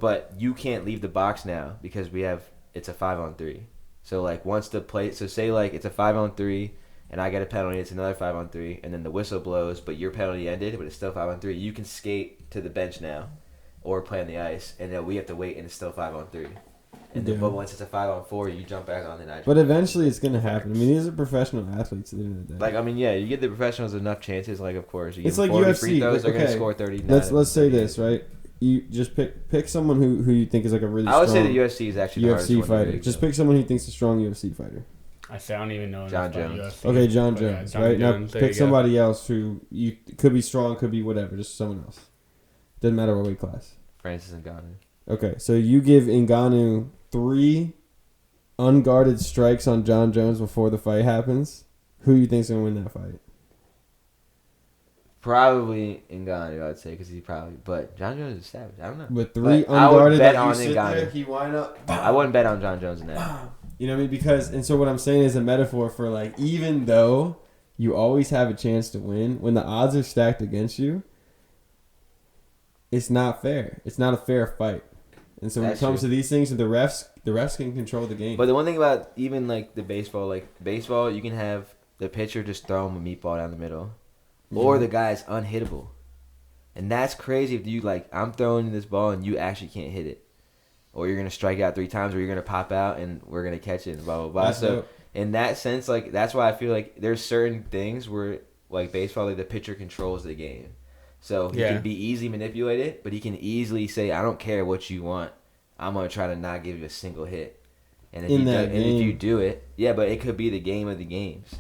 but you can't leave the box now because it's a 5-on-3. So like once the play, so say like it's a 5-on-3 and I get a penalty, it's another 5-on-3, and then the whistle blows, but your penalty ended, but it's still 5-on-3. You can skate to the bench now. Or play on the ice, and then we have to wait, and it's still 5-on-3. And then, but once it's a 5-on-4, you jump back on the night. But eventually, it's gonna happen. I mean, these are professional athletes at the end of the day. Like, I mean, yeah, you give the professionals enough chances. Like, of course, you give it's them like 40 UFC. free throws, they're gonna score 39. Let's say this, right? You just pick someone who you think is like a really. I would strong say the UFC is actually the UFC hardest fighter. one Just pick someone who thinks is a strong UFC fighter. I say I don't even know. John Jones. UFC, Okay, John but Jones. John Right Jones, now, pick somebody else who you could be strong, could be whatever, just someone else. Doesn't matter what weight class. Francis Ngannou. Okay, so you give Ngannou 3 unguarded strikes on John Jones before the fight happens. Who do you think's gonna win that fight? Probably Ngannou, I'd say, because but John Jones is savage. I don't know. With 3 But I would unguarded, bet like on you sit Ngannou. there, he wind up. I wouldn't bet on John Jones in that. You know what I mean? Because, and so what I'm saying is a metaphor for like, even though you always have a chance to win, when the odds are stacked against you, it's not fair. It's not a fair fight. And so when it comes to these things, the refs can control the game. But the one thing about even like the baseball, you can have the pitcher just throw him a meatball down the middle, or the guy's unhittable, and that's crazy. If you like, I'm throwing this ball and you actually can't hit it, or you're gonna strike out 3 times, or you're gonna pop out and we're gonna catch it, and blah blah blah. That's so dope. In that sense, like that's why I feel like there's certain things where like baseball, like the pitcher controls the game. So he can be easily manipulated, but he can easily say, I don't care what you want. I'm going to try to not give you a single hit. And if you do it, but it could be the game of the games.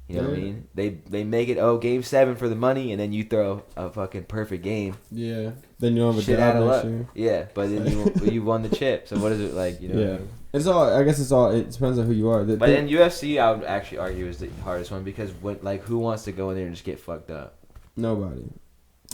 You know what I mean? They make it, game 7 for the money, and then you throw a fucking perfect game. Yeah. Then you don't have a shit out job of next luck. year. Yeah, but then you won the chip. So what is it like? You know what I mean? It's all. I guess it depends on who you are. But in UFC, I would actually argue is the hardest one, because who wants to go in there and just get fucked up? Nobody.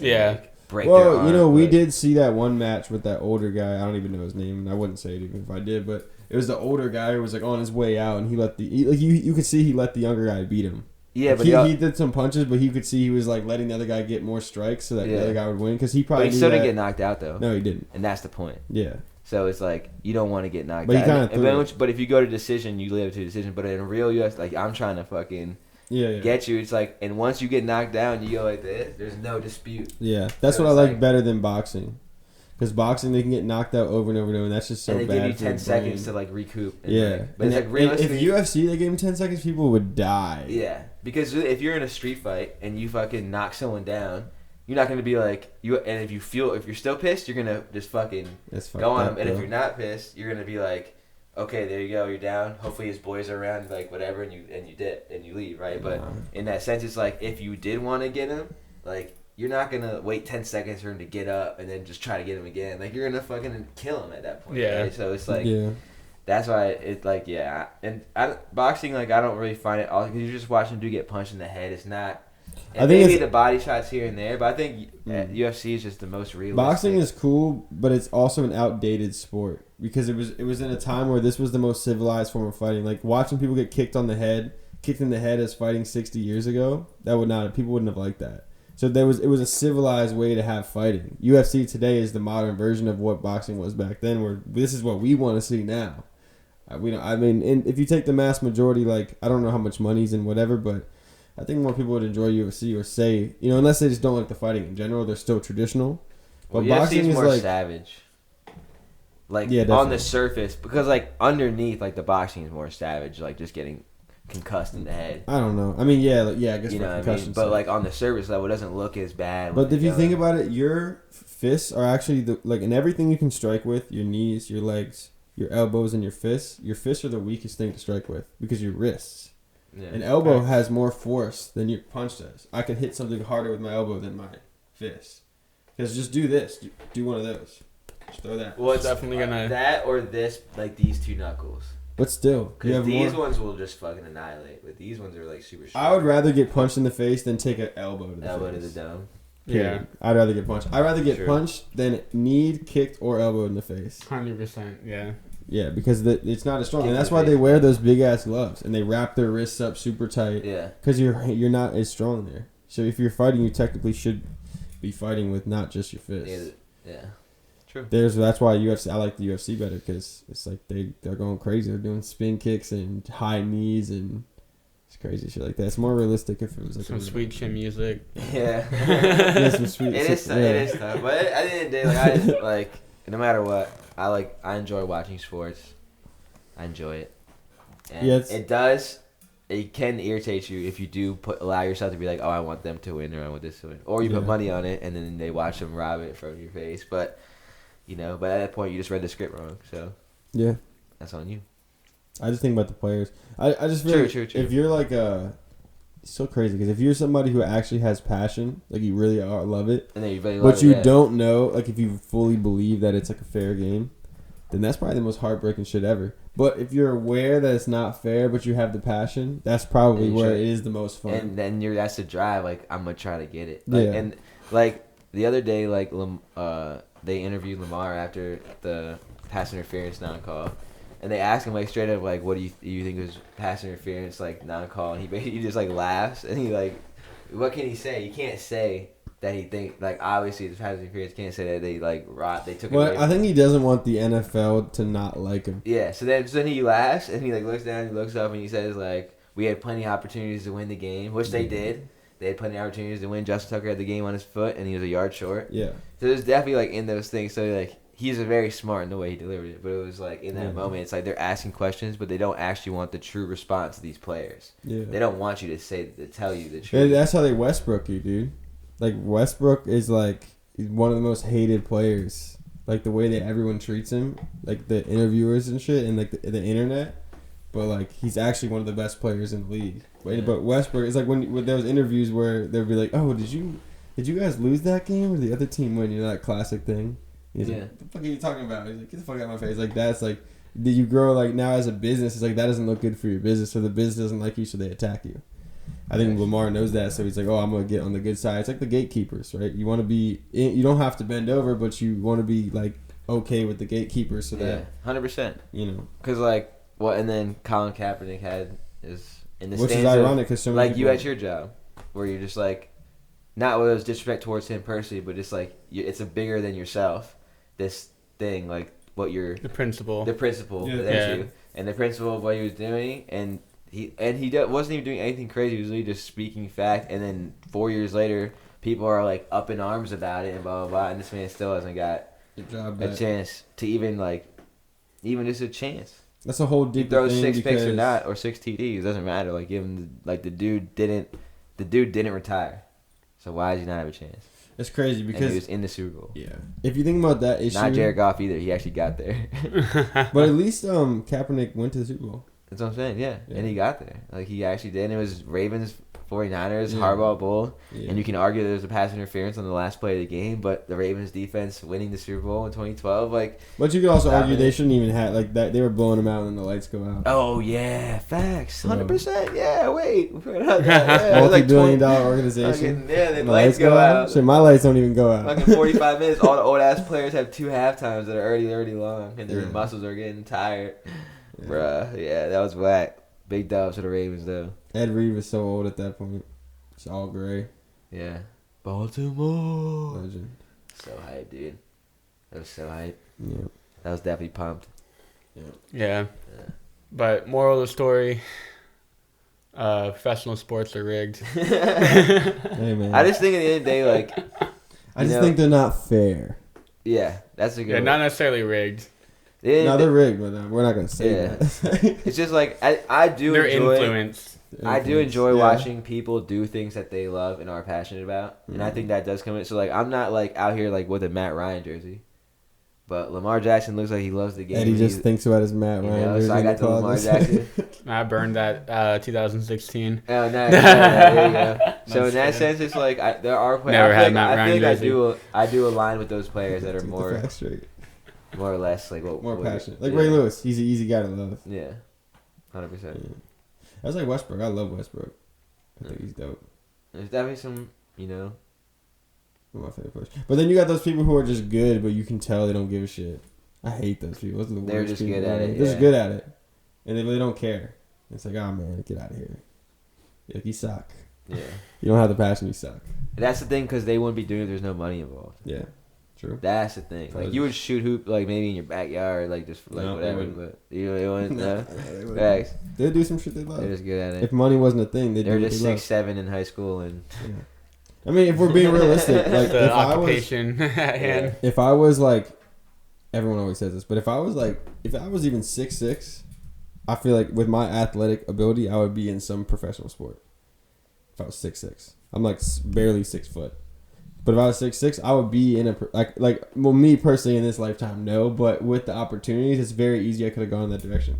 Yeah. Break their arm, we did see that one match with that older guy. I don't even know his name, and I wouldn't say it even if I did. But it was the older guy who was like on his way out, and you could see he let the younger guy beat him. Yeah, but he did some punches, but he could see he was like letting the other guy get more strikes so that the other guy would win, because he probably. But he still didn't get knocked out though. No, he didn't, and that's the point. Yeah. So it's like you don't want to get knocked out. But if you go to decision, you live to decision. But in real UFC, like I'm trying to fucking get you. It's like, and once you get knocked down, you go like this. There's no dispute. Yeah, that's what I like better than boxing. Because boxing, they can get knocked out over and over and over, and that's just so bad. And they give you 10 seconds to like recoup. But it's like realistically, if UFC they gave him 10 seconds, people would die. Yeah, because if you're in a street fight and you fucking knock someone down, you're not gonna be like you. And if you're still pissed, you're gonna just fucking go on him. And if you're not pissed, you're gonna be like, okay, there you go, you're down. Hopefully his boys are around, like whatever, and you dip and you leave, right? But in that sense, it's like if you did want to get him, like. You're not going to wait 10 seconds for him to get up and then just try to get him again. Like, you're going to fucking kill him at that point. Yeah. Right? So, it's like, that's why it's like, yeah. And boxing, like, I don't really find it all, because you're just watching a dude get punched in the head. It's not, and maybe the body shots here and there, but I think UFC is just the most realistic. Boxing is cool, but it's also an outdated sport, because it was in a time where this was the most civilized form of fighting. Like, watching people get kicked in the head as fighting 60 years ago, people wouldn't have liked that. So it was a civilized way to have fighting. UFC today is the modern version of what boxing was back then. Where this is what we want to see now. If you take the mass majority, like I don't know how much money's in whatever, but I think more people would enjoy UFC or say, unless they just don't like the fighting in general, they're still traditional. But Well, boxing UFC is is more like savage. Like Yeah, on definitely. the surface, because like underneath, like the boxing is more savage, like just getting concussed in the head. I don't know. I mean, I guess You for know what I mean? concussion. But like on the surface level, it doesn't look as bad. But if you think about it, your fists are actually in everything you can strike with, your knees, your legs, your elbows, and your fists. Your fists are the weakest thing to strike with because your wrists. yeah. An elbow has more force than your punch does. I can hit something harder with my elbow than my fist. Because just do this. Do one of those. Just throw that. Well, it's definitely gonna that or this, like these two knuckles. But still, you Because have these more. ones will just fucking annihilate, but these ones are like super strong. I would rather get punched in the face than take an elbow to the elbow to face. the dome. Period. I'd rather get punched. I'd rather get True. punched than kneed, kicked, or elbowed in the face. 100%. Yeah. Yeah, because it's not as strong, Kick and in that's the why face. they wear those big ass gloves and they wrap their wrists up super tight. Yeah. Because you're not as strong there. So if you're fighting, you technically should be fighting with not just your fists. Yeah. True. That's why UFC. I like the UFC better because it's like they're going crazy. They're doing spin kicks and high knees and it's crazy shit like that. It's more realistic if it was like Some sweet chin music. Yeah. Yeah, some sweet. It is tough. yeah. It is tough. But at the end of the day, like I just, like no matter what, I enjoy watching sports. I enjoy it. And Yeah, it's- it does. It can irritate you if you do allow yourself to be like, oh, I want them to win or I want this to win, or you put Yeah. money on it and then they watch them rob it from your face. But but at that point you just read the script wrong, so Yeah. that's on you. I just think about the players. I just feel True, like true, true. if you're like it's so crazy because if you're somebody who actually has passion, like you really love it, And then you really love but it, you yeah. don't know, like if you fully believe that it's like a fair game, then that's probably the most heartbreaking shit ever. But if you're aware that it's not fair, but you have the passion, that's probably And where try- it is the most fun. And then that's the drive. Like I'm gonna try to get it. Like, Yeah. And like the other day, like they interviewed Lamar after the pass interference non-call, and they asked him like straight up like, "What do you think was pass interference like non-call?" And he just like laughs and he like, what can he say? You can't say that he think like obviously the pass interference. Can't say that they like they took it away. Well, I think he doesn't want the NFL to not like him. Yeah, so then he laughs and he like looks down, he looks up and he says like, we had plenty of opportunities to win the game, which they did. They had plenty of opportunities to win. Justin Tucker had the game on his foot and he was a yard short. Yeah. So there's definitely like in those things. So like he's a very smart in the way he delivered it, but it was like in that Yeah. moment, it's like they're asking questions, but they don't actually want the true response to these players. Yeah. They don't want you to tell you the Yeah, truth. that's how they Westbrook you, dude. Like Westbrook is like he's one of the most hated players. Like the way that everyone treats him, like the interviewers and shit, and like the internet. But like he's actually one of the best players in the league. Yeah. But Westbrook, it's like when there was interviews where they'd be like, "Oh, did you guys lose that game or the other team win?" You know that classic thing. He's Yeah. like, "What the fuck are you talking about?" He's like, "Get the fuck out of my face!" Like that's like, did you grow like now as a business? It's like that doesn't look good for your business, so the business doesn't like you, so they attack you. I think Yes. Lamar knows that, so he's like, "Oh, I'm gonna get on the good side." It's like the gatekeepers, right? You want to be, you don't have to bend over, but you want to be like okay with the gatekeepers, so Yeah, that 100%. you know. Because like and then Colin Kaepernick had is in the Which is stands of- ironic because so many like you people- at your job, where you're just like, not with those disrespect towards him personally, but just like it's a bigger than yourself. This thing, like what you're, The principal. the principal, Yeah. that's Yeah. you, and the principal of what he was doing, and he wasn't even doing anything crazy. He was literally just speaking fact, and then 4 years later, people are like up in arms about it and blah blah blah, and this man still hasn't got Good job, a Beck. chance to even just a chance. That's a whole He deep throws thing 6 picks or because- not, or 6 TDs, doesn't matter. Like give him the dude didn't retire, so why does he not have a chance? It's crazy And he because was in the Super Bowl. yeah, if you think about that issue, Not Jared Goff either. He actually got there. but at least Kaepernick went to the Super Bowl. That's what I'm saying. Yeah. Yeah. And he got there. Like he actually did. And it was Ravens, 49ers, Yeah. Harbaugh Bowl. Yeah. And you can argue there was a pass interference on the last play of the game, but the Ravens defense winning the Super Bowl in 2012, like, But you could also argue they Dominant. shouldn't even have like that. They were blowing them out and the lights go out. oh yeah, facts, So- 100%. Yeah, wait, we forgot about that. Yeah, it was like Multi-billion-dollar organization. Fucking, yeah, the And lights go out. Shit, my lights don't even go out. Fucking 45 minutes. All the old ass players have 2 halftimes that are already long, and their Yeah. muscles are getting tired. Yeah. Bruh, yeah, that was whack. Big dubs for the Ravens though. Ed Reed was so old at that point. It's all gray. Yeah. Baltimore. Legend. So hype, dude. That was so hype. Yeah. That was definitely pumped. Yeah. But moral of the story, professional sports are rigged. Hey, man. I just think at the end of the day, like, I just think they're not fair. yeah, that's a good Yeah, one. not necessarily rigged. No, they're rigged, but we're not gonna say Yeah. that. It's just like I do They're enjoy. influenced. I do enjoy Yeah. watching people do things that they love and are passionate about, and I think that does come in. So like, I'm not like out here like with a Matt Ryan jersey, but Lamar Jackson looks like he loves the game. Eddie just He's- thinks about his Matt you Ryan. know, jersey so I in got the Lamar closet. Jackson. I burned that 2016. Oh, nice. There you go. So I'm in that kidding. sense, it's like there are players. Never I had feel Matt like, I, feel Ryan like I do align with those players that are Get the more facts straight. or less like what More what- passionate. Like yeah. Ray Lewis, he's an easy guy to love. Yeah, Yeah. 100%. That's like Westbrook. I love Westbrook. I think he's dope. There's definitely some, One of my favorite players. But then you got those people who are just good, but you can tell they don't give a shit. I hate those people. Those are the They're worst just people good at ever. it, They're just yeah. good at it, and they really don't care. It's like, oh man, get out of here. Like, you suck. yeah. You don't have the passion. You suck. That's the thing because they wouldn't be doing it if there's no money involved. Yeah, true. That's the thing. Like you would shoot hoop like maybe in your backyard, like just for, like No, they whatever. wouldn't. But they wouldn't. No. They wouldn't. Facts. They'd do some shit they They're love. just good at it. If money wasn't a thing, they'd They're do what just they love. 6'7" in high school and Yeah. I mean, if we're being realistic, like The if I was, occupation at hand. if I was like, everyone always says this, but if I was even 6'6", I feel like with my athletic ability, I would be in some professional sport. If I was 6'6", I'm like barely 6 foot. But if I was 6'6", I would be in well, me personally in this lifetime, no. But with the opportunities, it's very easy. I could have gone in that direction.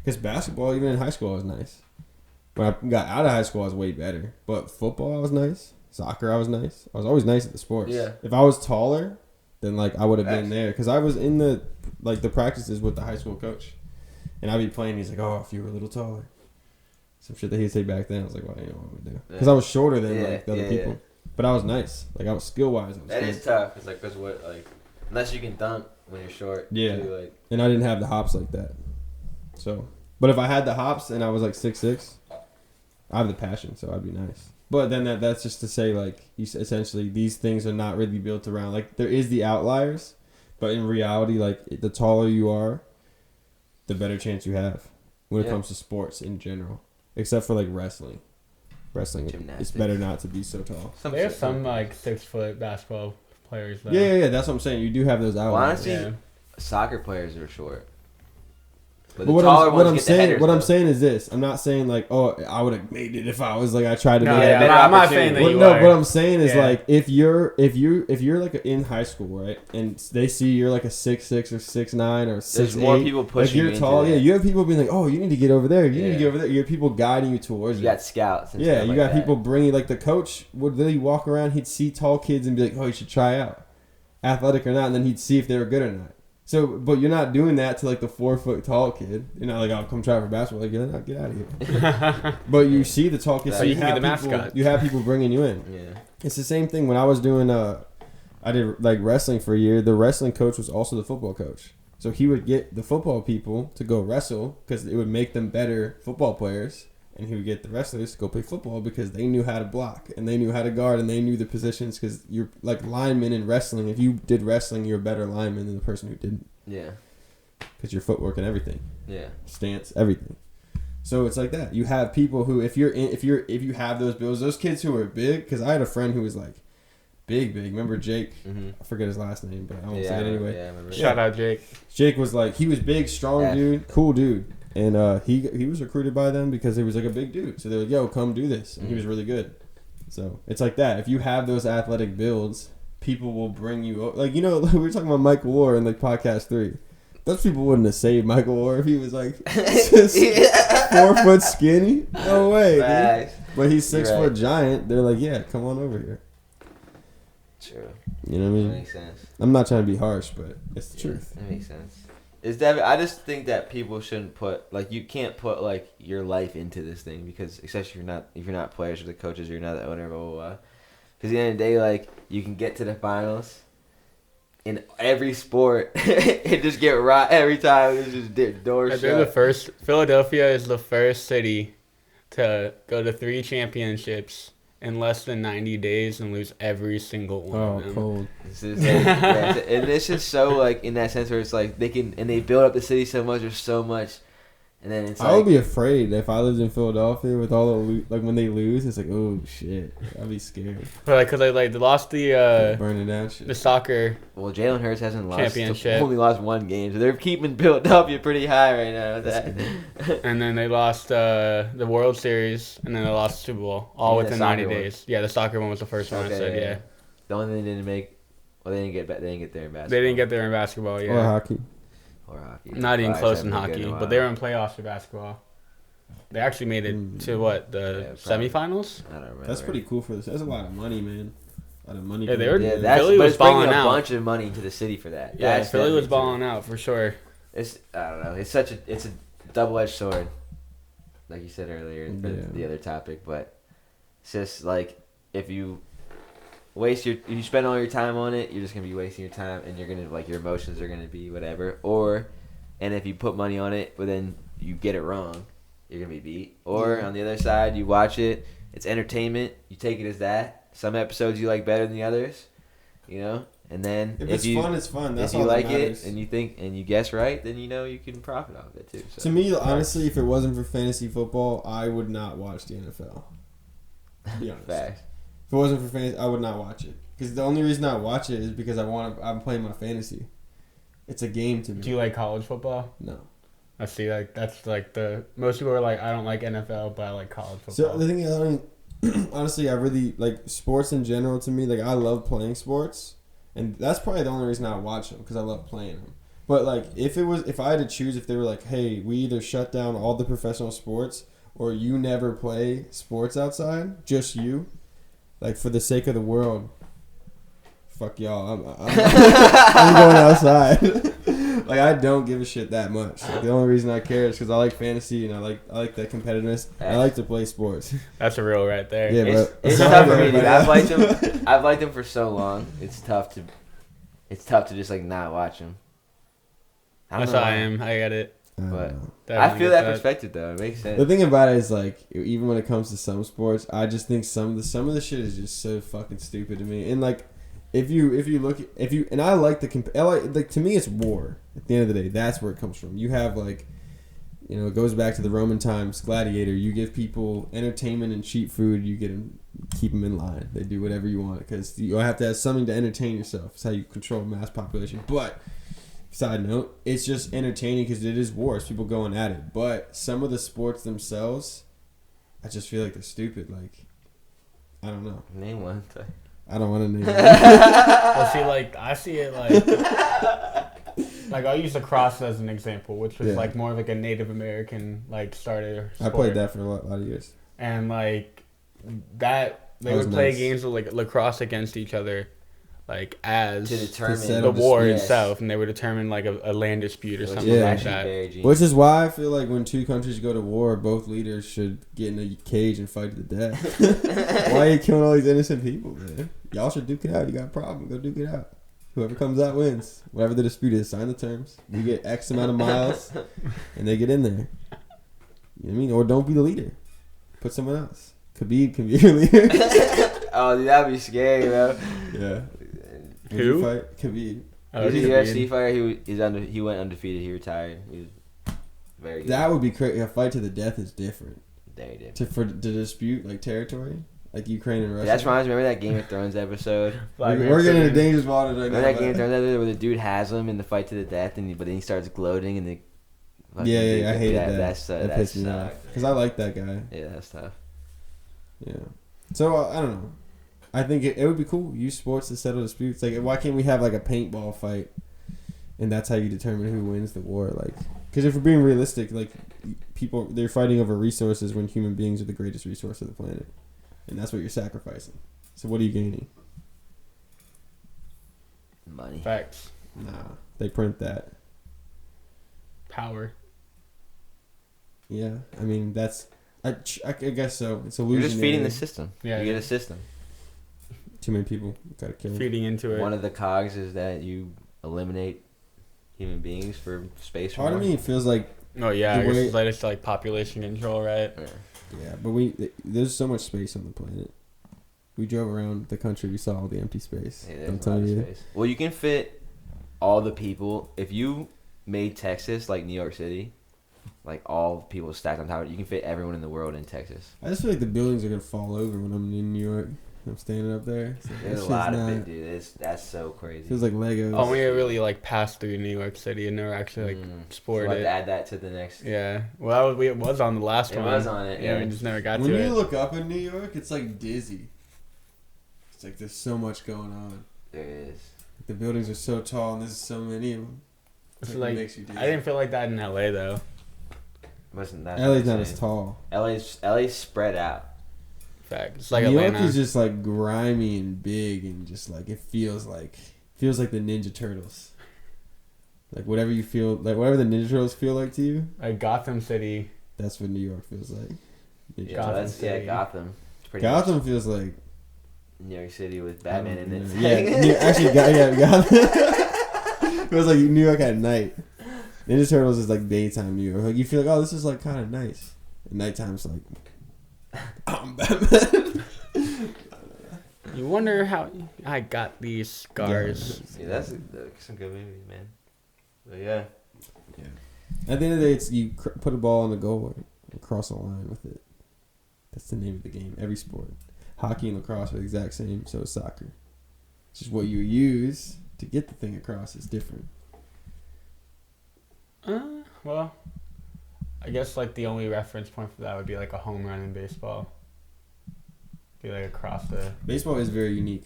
Because basketball, even in high school, I was nice. When I got out of high school, I was way better. But football, I was nice. Soccer, I was nice. I was always nice at the sports. Yeah. If I was taller, then like I would have been Facts. there. Because I was in the practices with the high school coach. And I'd be playing. He's like, oh, if you were a little taller. Some shit that he'd say back then. I was like, well, you know what I'm going to do. Because I was shorter than the other people. Yeah. But I was nice. Like, I was skill-wise. That is tough. It's like because what like unless you can dunk when you're short. Yeah. Too, like, And I didn't have the hops like that. So, but if I had the hops and I was like 6'6", I have the passion, so I'd be nice. But then that's just to say, like, essentially these things are not really built around, like, there is the outliers, but in reality, like, the taller you are, the better chance you have when it comes to sports in general. Except for, like, wrestling. Wrestling, it's Gymnastics. better not to be so tall. There's some like 6 foot basketball players though. Yeah, that's what I'm saying. You do have those outliers. honestly, Yeah. soccer players are short. But But the taller ones get the headers, what I'm though. saying is this. I'm not saying like, oh, I would have made it if I was like I tried to No, make yeah, it. I'm not saying that Well, you no, are. what I'm saying is Yeah. like if you're like in high school, right, and they see you're like a 6'6" or 6'9" or 6'8", There's more people like pushing you're you tall. into Yeah, that. you have people being like, oh, you need to get over there. You need to Yeah. get over there. You have people guiding you towards You it. got scouts. And Yeah, stuff you like got that. people bringing like the coach would literally walk around. He'd see tall kids and be like, oh, you should try out, athletic or not, and then he'd see if they were good or not. So, but you're not doing that to like the 4 foot tall kid. You're not like, I'll come try for basketball. Like, get out of here. But you see the tall kids, So you can be the have people, mascot. you have people bringing you in. Yeah. It's the same thing when I was doing. I did like wrestling for a year. The wrestling coach was also the football coach. So he would get the football people to go wrestle because it would make them better football players. And he would get the wrestlers to go play football because they knew how to block and they knew how to guard and they knew the positions because you're like linemen in wrestling. If you did wrestling, you're a better lineman than the person who didn't Yeah. because your footwork and everything, Yeah. stance, everything. So it's like that. You have people who, if you have those builds, those kids who are big. Because I had a friend who was like big. Remember Jake? Mm-hmm. I forget his last name, but I won't Yeah, say it anyway. Yeah, I remember. Shout out Jake. Jake was like, he was big, strong Yeah. dude, cool dude. And he was recruited by them because he was like a big dude. So they're like, yo, come do this. And he was really good. So it's like that. If you have those athletic builds, people will bring you up. Like, you know, we were talking about Michael Orr in like podcast 3. Those people wouldn't have saved Michael Orr if he was like just 4 foot skinny. No way, dude. Facts. But he's 6 You're foot right. giant. They're like, yeah, come on over here. True. You know what I That mean? makes sense. I'm not trying to be harsh, but it's the truth. That makes sense. It's definitely. I just think that people shouldn't put like you can't put like your life into this thing because especially if you're not players or the coaches, you're not the owner, blah blah blah. Because at the end of the day, like you can get to the finals in every sport and just get right every time. It's just doors They're the shut. first. Philadelphia is the first city to go to 3 championships in less than 90 days and lose every single one Oh, of them. cold. This is like, yeah, and it's just so like in that sense where it's like they build up the city so much. There's so much, and then it's like I would be afraid if I lived in Philadelphia with all the like when they lose. It's like, oh shit, I'd be scared. But like, cause they lost the Burning down shit. soccer. well, Jalen Hurts hasn't lost Championship. only lost one game, so they're keeping Philadelphia pretty high right now. With that. And then they lost the World Series, and then they lost the Super Bowl, all Yeah, the within soccer 90 one. days. Yeah, the soccer one was the first one I said. Yeah, The only thing they didn't make, well, they didn't get there in basketball. they didn't get there in basketball. Or Yeah, hockey. or hockey. not even Well, close actually, in I haven't hockey, been good in a but they were while. in playoffs for basketball. They actually made it to what the probably. semifinals. I don't remember. That's pretty cool for this. That's a lot of money, man. A lot of money. Yeah, they coming were- in. Yeah, that's Philly but was it's bringing balling a out. bunch of money into the city for that. Yeah, That's Philly was definitely true. balling out for sure. It's I don't know. It's a double-edged sword, like you said earlier. Yeah. The other topic, but it's just like if you if you spend all your time on it, you're just gonna be wasting your time, and you're gonna like your emotions are gonna be whatever. And if you put money on it, but then you get it wrong, you're gonna be beat. Or on the other side, you watch it, it's entertainment. You take it as that. Some episodes you like better than the others, you know. And then If it's fun, it's fun. That's if you all like that matters. it and you think and you guess right, then you know you can profit off it too. So. To me, honestly, if it wasn't for fantasy football, I would not watch the NFL. To be honest. Facts. If it wasn't for fantasy, I would not watch it. Because the only reason I watch it is because I'm playing my fantasy. It's a game to me. Do you like college football? No. I see. Like that's like the most people are like, I don't like NFL, but I like college So football. the thing is, I mean, honestly, I really like sports in general. To me, like I love playing sports, and that's probably the only reason I watch them because I love playing them. But like, if I had to choose, if they were like, hey, we either shut down all the professional sports or you never play sports outside, just you, like for the sake of the world, fuck y'all. I'm going outside. Like I don't give a shit that much. Like, the only reason I care is because I like fantasy and I like that competitiveness. I like to play sports. That's a real right there. Yeah, It's but tough for me, dude. I've liked them for so long. It's tough to just like not watch them. That's how I am. I get it. But I Definitely feel get that perspective though. It makes sense. The thing about it is like even when it comes to some sports, I just think some of the shit is just so fucking stupid to me. And like if you look and I like like to me it's war. At the end of the day, that's where it comes from. You have like, you know, it goes back to the Roman times, gladiator. You give people entertainment and cheap food. You keep them in line. They do whatever you want because you have to have something to entertain yourself. It's how you control mass population. But side note, it's just entertaining because it is war. It's people going at it. But some of the sports themselves, I just feel like they're stupid. Like, I don't know. Name one. I don't want to name it. Well, see, like I see it like I'll use lacrosse as an example, which was Yeah. like more of like a Native American like started. I played that for a lot of years. And like that, they That was would play nice. games with like lacrosse against each other, like as To determine settle the war Yes. itself, and they would determine like a land dispute or Which something is Yeah. like actually that. very genius. Which is why I feel like when two countries go to war, both leaders should get in a cage and fight to the death. Why are you killing all these innocent people, man? Y'all should duke it out. You got a problem. Go duke it out. Whoever comes out wins. Whatever the dispute is, sign the terms. You get X amount of miles, and they get in there. You know what I mean? Or don't be the leader. Put someone else. Khabib can be your leader. Oh, dude, that'd be scary, bro. Yeah. Would Who? you fight Khabib? Oh, He's a Khabib. UFC fighter. He went undefeated. He retired. He was very good. That would be crazy. A fight to the death is different. Very good. To dispute like territory, like Ukraine and Russia. That reminds me. Remember that Game of Thrones episode? Like, We're getting into dangerous waters right Remember now. that Game of but- Thrones episode where the dude has him in the fight to the death, but then he starts gloating and the. Yeah, I hated that. That's That that's pissed me off. Because I like that guy. Yeah, that's tough. Yeah. So, I don't know. I think it would be cool. Use sports to settle disputes. Like, why can't we have, like, a paintball fight? And that's how you determine who wins the war. Like, because if we're being realistic, like, people, they're fighting over resources when human beings are the greatest resource of the planet. And that's what you're sacrificing. So, what are you gaining? Money. Facts, Nah. They print that. power. Yeah. I mean, that's... I guess so. It's You're illusionary. just feeding the system. Yeah, You yeah. get a system. Too many people. Gotta kill them. Feeding into it. One of the cogs is that you eliminate human beings for space. Part of war. me feels like... Oh yeah, the I guess way- it's like it's like population control, right? Yeah. Yeah, but there's so much space on the planet. We drove around the country. We saw all the empty space. Hey, I'm there's a lot telling of you. space. Well, you can fit all the people. If you made Texas like New York City, like all people stacked on top of it, you can fit everyone in the world in Texas. I just feel like the buildings are gonna fall over when I'm in New York. I'm standing up there. So There's a lot of big dude. That's so crazy. Feels like Legos. Oh, we really like passed through New York City and never actually like So sported we'll have it. to add that to the next. Yeah, well, it was on the last It one. was on it. Yeah, Yeah, we just never got When to you it. look up in New York, it's like dizzy. It's like there's so much going on. there is. The buildings are so tall and there's so many of them. It's It like makes you dizzy. I didn't feel like that in LA though. Wasn't that? LA's not as tall. LA's spread out. Fact, it's like New Atlanta. York is just like grimy and big and just like it feels like the Ninja Turtles. Like whatever you feel, like whatever the Ninja Turtles feel like to you, Like Gotham City. that's what New York feels like. Ninja Yeah, Gotham that's City. Gotham. It's pretty Gotham feels like much New York City with Batman in it. Actually, Gotham. It was like New York at night. Ninja Turtles is like daytime New York. Like you feel like, oh, this is like kind of nice. And nighttime's like, I'm Batman. You wonder how I got these scars. Yeah, that's some good movies, man. But yeah. At the end of the day, it's you put a ball on the goal and cross a line with it. That's the name of the game. Every sport, hockey and lacrosse are the exact same. So is soccer. It's just what you use to get the thing across is different. Well, I guess like the only reference point for that would be like a home run in baseball. Be like across the Baseball is very unique.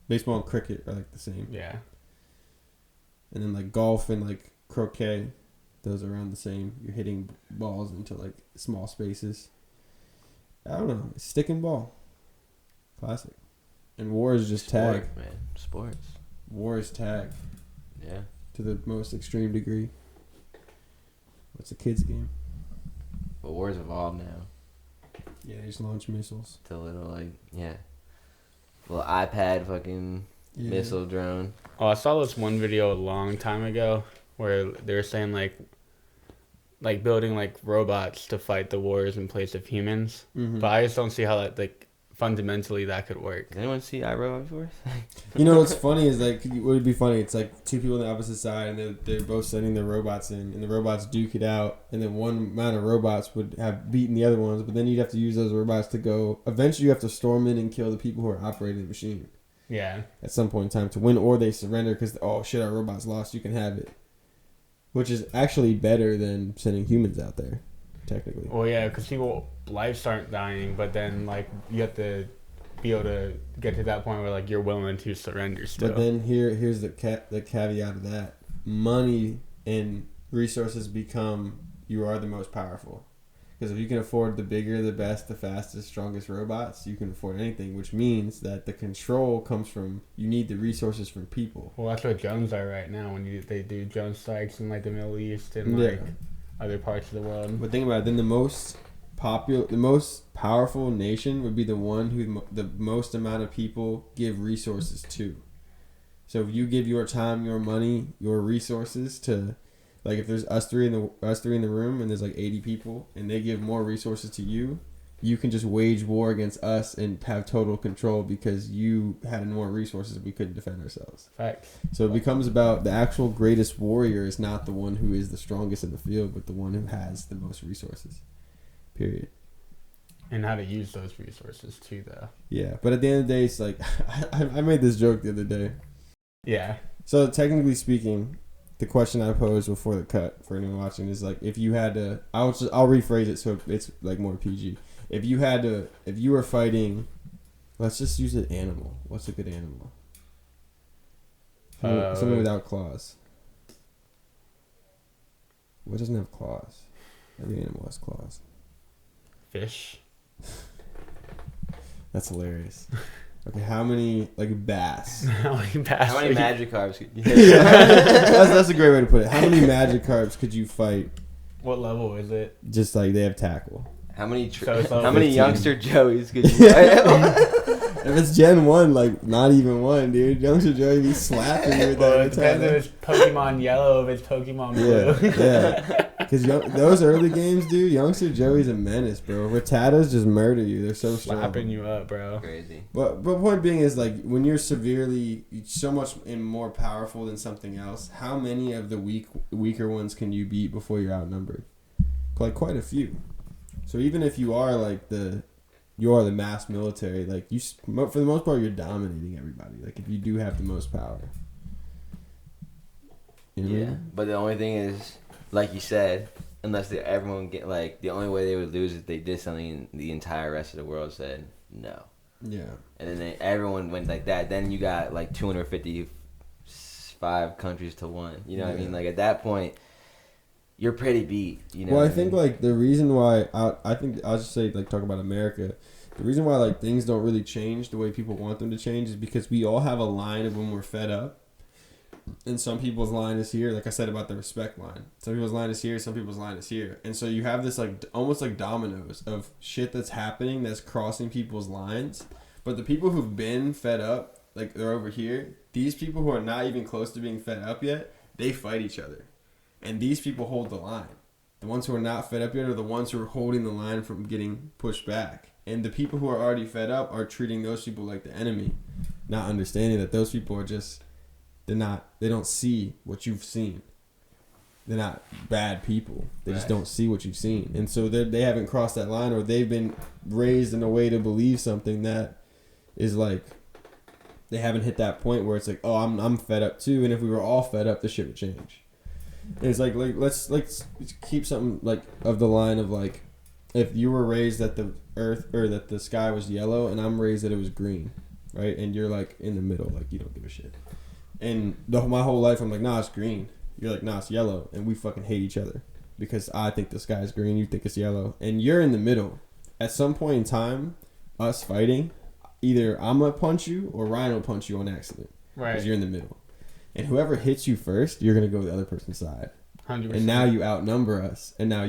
Baseball and cricket are like the same. yeah. And then like golf and like croquet, those are around the same. You're hitting balls into like small spaces. I don't know. It's stick and ball. Classic. And war is just tag. Sport, man. Sports. War is tag Yeah. to the most extreme degree. What's a kid's game? But war's evolved now. Yeah, they just launch missiles. To little little iPad fucking Yeah. missile drone. Oh, I saw this one video a long time ago where they were saying like building like robots to fight the wars in place of humans. Mm-hmm. But I just don't see how that like fundamentally that could work. Does anyone see iRobot before? You know what's funny is like what would be funny? It's like two people on the opposite side, and they're both sending their robots in, and the robots duke it out, and then one amount of robots would have beaten the other ones, but then you'd have to use those robots to go. Eventually, you have to storm in and kill the people who are operating the machine Yeah. at some point in time to win, or they surrender because oh shit, our robot's lost. You can have it, which is actually better than sending humans out there, technically. Well, yeah, because people lives aren't dying, but then like you have to be able to get to that point where like you're willing to surrender still. But then here's the caveat of that: money and resources become you are the most powerful. Because if you can afford the bigger, the best, the fastest, strongest robots, you can afford anything. Which means that the control comes from you need the resources from people. Well, that's what drones are right now when they do drone strikes in like the Middle East and like other parts of the world. But think about it. Then the most powerful nation would be the one who the most amount of people give resources to. So if you give your time, your money, your resources to, like if there's us three in the room and there's like 80 people and they give more resources to you, you can just wage war against us and have total control because you had more resources. We couldn't defend ourselves. Facts. So it becomes about the actual greatest warrior is not the one who is the strongest in the field, but the one who has the most resources. Period. And how to use those resources too, though. Yeah, but at the end of the day, it's like I made this joke the other day. Yeah. So technically speaking, the question I posed before the cut for anyone watching is like, if you had to, I'll rephrase it so it's like more PG. If you were fighting, let's just use an animal. What's a good animal? Something without claws. What doesn't have claws? Every animal has claws. Fish. That's hilarious. Okay, how many bass? How many How many Magikarps could you That's a great way to put it. How many Magikarps could you fight? What level is it? Just like they have tackle. How many So 15. youngster Joeys could you fight? If it's Gen 1, like not even one, dude. Youngster Joey be slapping you with Well, that it depends if every it's Pokemon Yellow, if it's Pokemon time. Blue. Yeah. Because those early games, dude, youngster Joey's a menace, bro. Rattatas just murder you. They're so strong. Slapping you up, bro. Crazy. But point being is, like, when you're severely so much more powerful than something else, how many of the weaker ones can you beat before you're outnumbered? Like, quite a few. So even if you are like the mass military, like, you for the most part you're dominating everybody. Like, if you do have the most power. You know what I Yeah, mean? but the only thing is, like you said, unless everyone get like the only way they would lose is if they did something and the entire rest of the world said no. Yeah. And then everyone went like that. Then you got like 255 countries to one. You know what I mean? Like, at that point, you're pretty beat. You know. Well, I think like the reason why I think I'll just say, like, talk about America. The reason why, like, things don't really change the way people want them to change is because we all have a line of when we're fed up. And some people's line is here, like I said about the respect line. Some people's line is here, some people's line is here. And so you have this, like, almost like dominoes of shit that's happening that's crossing people's lines. But the people who've been fed up, like, they're over here. These people who are not even close to being fed up yet, they fight each other. And these people hold the line. The ones who are not fed up yet are the ones who are holding the line from getting pushed back. And the people who are already fed up are treating those people like the enemy, not understanding that those people are just... They don't see what you've seen. They're not bad people. They just don't see what you've seen. And so they haven't crossed that line, or they've been raised in a way to believe something that is like, they haven't hit that point where it's like, oh, I'm fed up too. And if we were all fed up, the shit would change. And it's like let's keep something like of the line of, like, if you were raised that the earth or that the sky was yellow and I'm raised that it was green, right? And you're like in the middle, like, you don't give a shit. And my whole life, I'm like, nah, it's green. You're like, nah, it's yellow. And we fucking hate each other. Because I think the sky is green, you think it's yellow. And you're in the middle. At some point in time, us fighting, either I'm going to punch you or Ryan will punch you on accident. Right. Because you're in the middle. And whoever hits you first, you're going to go to the other person's side. 100%. And now you outnumber us. And now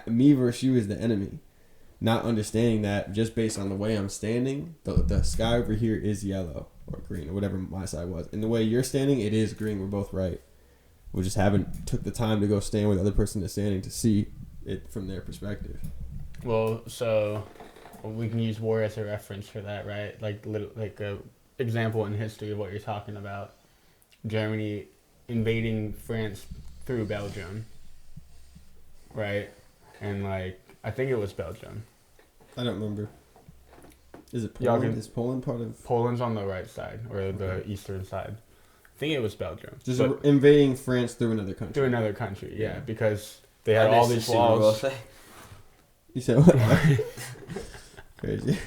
me versus you is the enemy. Not understanding that just based on the way I'm standing, the sky over here is yellow. Or green, or whatever my side was. And the way you're standing, it is green. We're both right. We just haven't took the time to go stand where the other person is standing to see it from their perspective. Well, so we can use war as a reference for that, right? Like a example in history of what you're talking about. Germany invading France through Belgium, right? And, like, I think it was Belgium. I don't remember. Is it Poland? Is Poland part of... Poland's on the right side, or the eastern side. I think it was Belgium. Just invading France through another country. Through another country, yeah. Because they had all these walls. You said what? Crazy.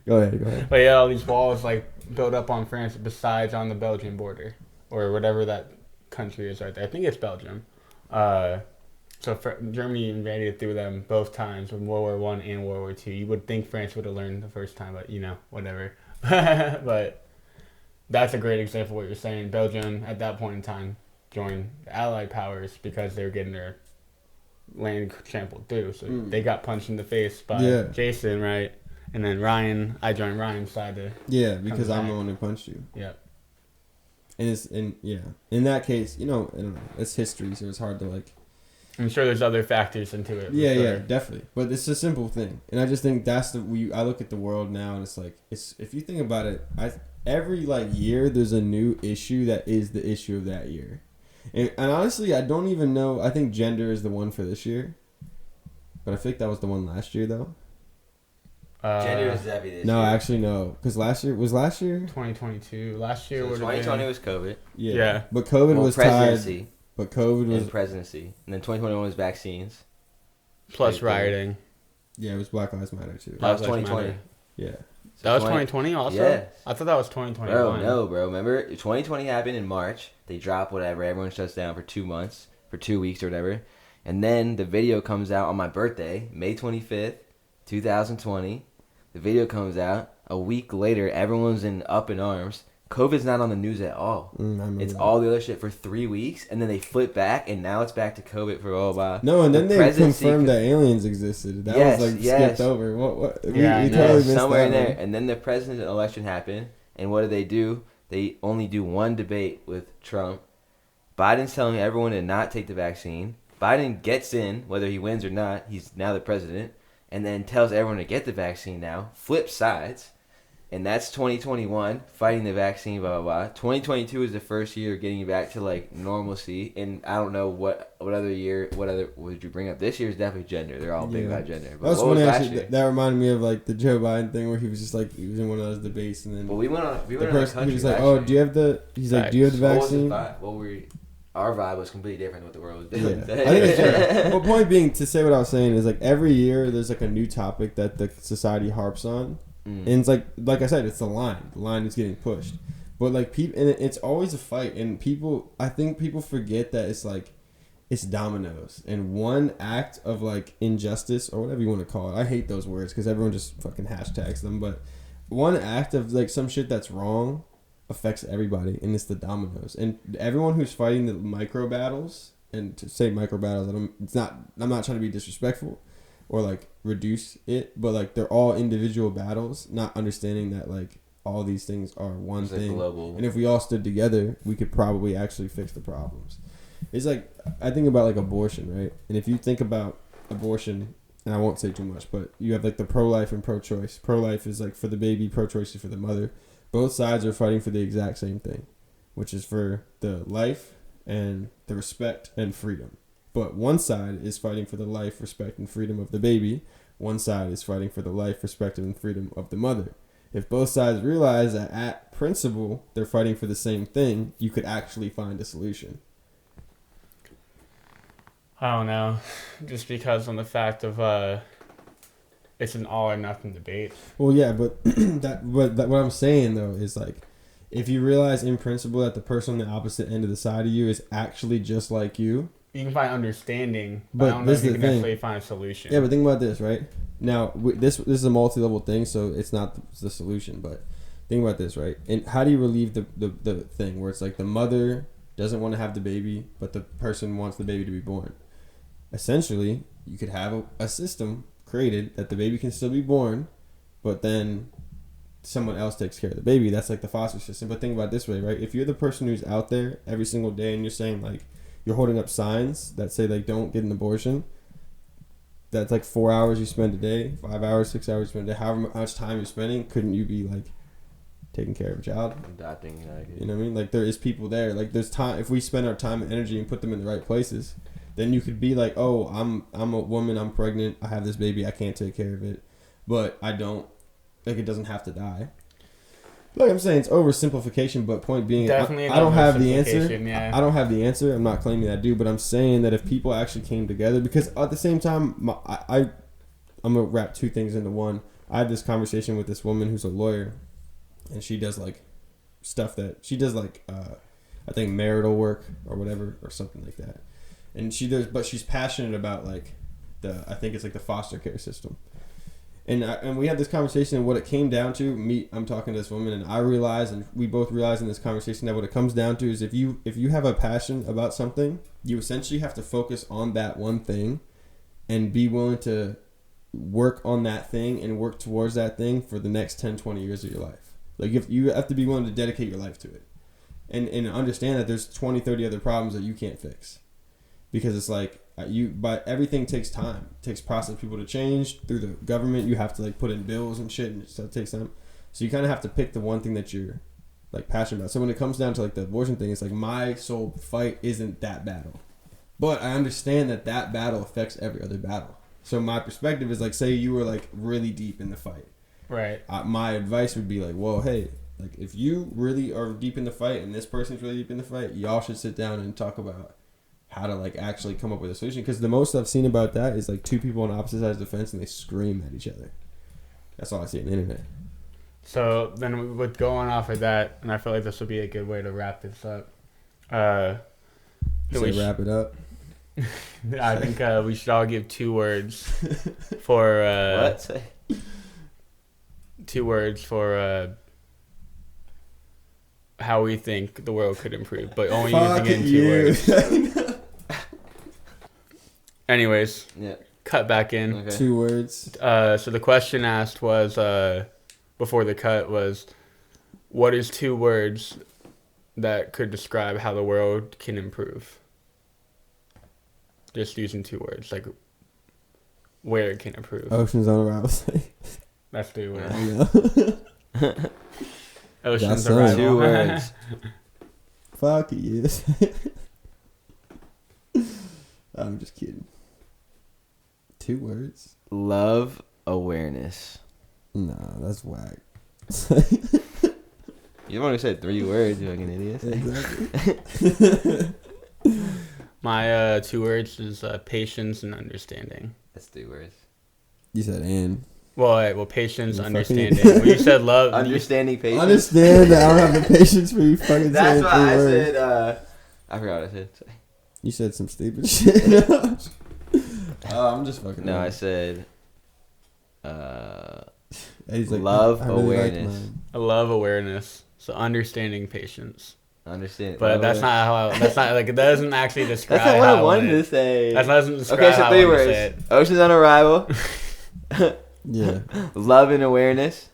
Go ahead. But yeah, all these walls, like, built up on France besides on the Belgian border. Or whatever that country is right there. I think it's Belgium. So Germany invaded through them both times, in World War I and World War II. You would think France would have learned the first time, but, whatever. But that's a great example of what you're saying. Belgium, at that point in time, joined the Allied powers because they were getting their land trampled through. So they got punched in the face by Jason, right? And then I joined Ryan's side to... Yeah, because I'm the one who punched you. Yep. And in that case, I don't know. It's history, so it's hard to, like... I'm sure there's other factors into it. Yeah, definitely. But it's a simple thing, and I just think that's I look at the world now, and it's like if you think about it, every year there's a new issue that is the issue of that year, and honestly, I don't even know. I think gender is the one for this year, but I think that was the one last year though. Gender is heavy this year. No, actually no, because last year 2022. Last year so 2020 was COVID. Yeah, but COVID was presidency. Tied. But COVID was presidency, and then 2021 was vaccines, plus rioting. Yeah, it was Black Lives Matter too. That was 2020. Yeah, so that was 2020 also. Yeah, I thought that was 2021. Bro. Remember, 2020 happened in March. They dropped whatever. Everyone shuts down for 2 months, for 2 weeks or whatever, and then the video comes out on my birthday, May 25th, 2020. The video comes out a week later. Everyone's up in arms. COVID's not on the news at all. It's all the other shit for 3 weeks, and then they flip back, and now it's back to COVID for a while. No, and then they confirmed that aliens existed. That was skipped over. What? We totally missed somewhere that in there. And then the president election happened, and what do? They only do one debate with Trump. Biden's telling everyone to not take the vaccine. Biden gets in, whether he wins or not, he's now the president, and then tells everyone to get the vaccine now, flips sides, and that's 2021, fighting the vaccine, blah, blah, blah. 2022 is the first year getting back to, like, normalcy, and I don't know what other would you bring up? This year is definitely gender. They're all big about gender. But That was what was funny, last actually. year? That reminded me of, like, the Joe Biden thing where he was just, like, he was in one of those debates, and then Well, we went on the a person, country he was like, last oh, year. do you have the, he's like, do you have the What was the vaccine? vibe? Our vibe was completely different than what the world was Yeah, doing. I think it's true. Well, point being, to say what I was saying is, like, every year there's, like, a new topic that the society harps on. And it's like I said, it's the line. The line is getting pushed. But, like, people, and it's always a fight. And I think people forget that it's, like, it's dominoes. And one act of, like, injustice, or whatever you want to call it. I hate those words because everyone just fucking hashtags them. But one act of, like, some shit that's wrong affects everybody, and it's the dominoes. And everyone who's fighting the micro battles, and to say micro battles, I'm not trying to be disrespectful or like reduce it, but like they're all individual battles, not understanding that like all these things are one thing, global. And if we all stood together, we could probably actually fix the problems. It's like, I think about like abortion, right? And if you think about abortion, and I won't say too much, but you have like the pro-life and pro-choice. Pro-life is like for the baby, pro-choice is for the mother. Both sides are fighting for the exact same thing, which is for the life and the respect and freedom. But one side is fighting for the life, respect, and freedom of the baby. One side is fighting for the life, respect, and freedom of the mother. If both sides realize that at principle they're fighting for the same thing, you could actually find a solution. I don't know. Just because on the fact of it's an all or nothing debate. Well, yeah, but what I'm saying though is like, if you realize in principle that the person on the opposite end of the side of you is actually just like you can find understanding, but I don't know this if you is can the thing. necessarily find a solution. Yeah, but think about this, right? Now, this is a multi-level thing, so it's not the solution, but think about this, right? And how do you relieve the thing where it's like the mother doesn't want to have the baby, but the person wants the baby to be born? Essentially, you could have a system created that the baby can still be born, but then someone else takes care of the baby. That's like the foster system. But think about it this way, right? If you're the person who's out there every single day and you're saying like, you're holding up signs that say like don't get an abortion, that's like 4 hours you spend a day, 5 hours, 6 hours you spend a day, however much time you're spending, couldn't you be like taking care of a child? Adopting, you know what I mean? Like there is people there. Like there's time, if we spend our time and energy and put them in the right places, then you could be like, oh, I'm a woman, I'm pregnant, I have this baby, I can't take care of it, but I don't, like it doesn't have to die. Like I'm saying, it's oversimplification, but point being, I don't have the answer. Yeah. I don't have the answer. I'm not claiming that I do, but I'm saying that if people actually came together, because at the same time, I'm gonna wrap two things into one. I had this conversation with this woman who's a lawyer, and she does like stuff that she does like I think marital work or whatever or something like that, and she does, but she's passionate about like I think it's like the foster care system. And we had this conversation, and what it came down to, I'm talking to this woman, and I realized, and we both realized in this conversation, that what it comes down to is if you have a passion about something, you essentially have to focus on that one thing and be willing to work on that thing and work towards that thing for the next 10, 20 years of your life. Like you have to be willing to dedicate your life to it and understand that there's 20, 30 other problems that you can't fix. Because it's like, but everything takes time. It takes process of people to change through the government. You have to like put in bills and shit, and stuff takes time. So you kind of have to pick the one thing that you're like passionate about. So when it comes down to like the abortion thing, it's like my sole fight isn't that battle, but I understand that battle affects every other battle. So my perspective is like, say you were like really deep in the fight, right? My advice would be like, well, hey, like if you really are deep in the fight and this person's really deep in the fight, y'all should sit down and talk about how to like actually come up with a solution. Because the most I've seen about that is like two people on opposite sides of the fence and they scream at each other. That's all I see on the internet. So then with going off of that, and I feel like this would be a good way to wrap this up. Wrap it up? I think we should all give 2 words for what? 2 words for how we think the world could improve, but only using it in 2 words. Anyways, yeah. Cut back in. Okay. 2 words. So the question asked was, before the cut was, what is 2 words that could describe how the world can improve? just using 2 words, like where it can improve. Oceans on arrival. That's 3 words. Yeah. Oceans That's arrival. 2 words. Fuck yes. I'm just kidding. 2 words? Love awareness. Nah, that's whack. You only said 3 words, you fucking idiot. Exactly. My 2 words is patience and understanding. That's 3 words. You said and. Well, patience, You fucking- understanding. When you said love, Understanding patience. Understand that I don't have the patience for you fucking That's saying why 3 I words. said, I forgot what I said. You said some stupid shit. I'm just fucking. No, I around. said, He's love I really like awareness. mine. I love awareness. So understanding patience. understand. But love that's awareness. not how. That's not like it doesn't actually describe. That's not what how I wanted wanted to say. That doesn't describe Okay, so how 3 I wanted to say words. it. Oceans on arrival. Yeah. Love and awareness.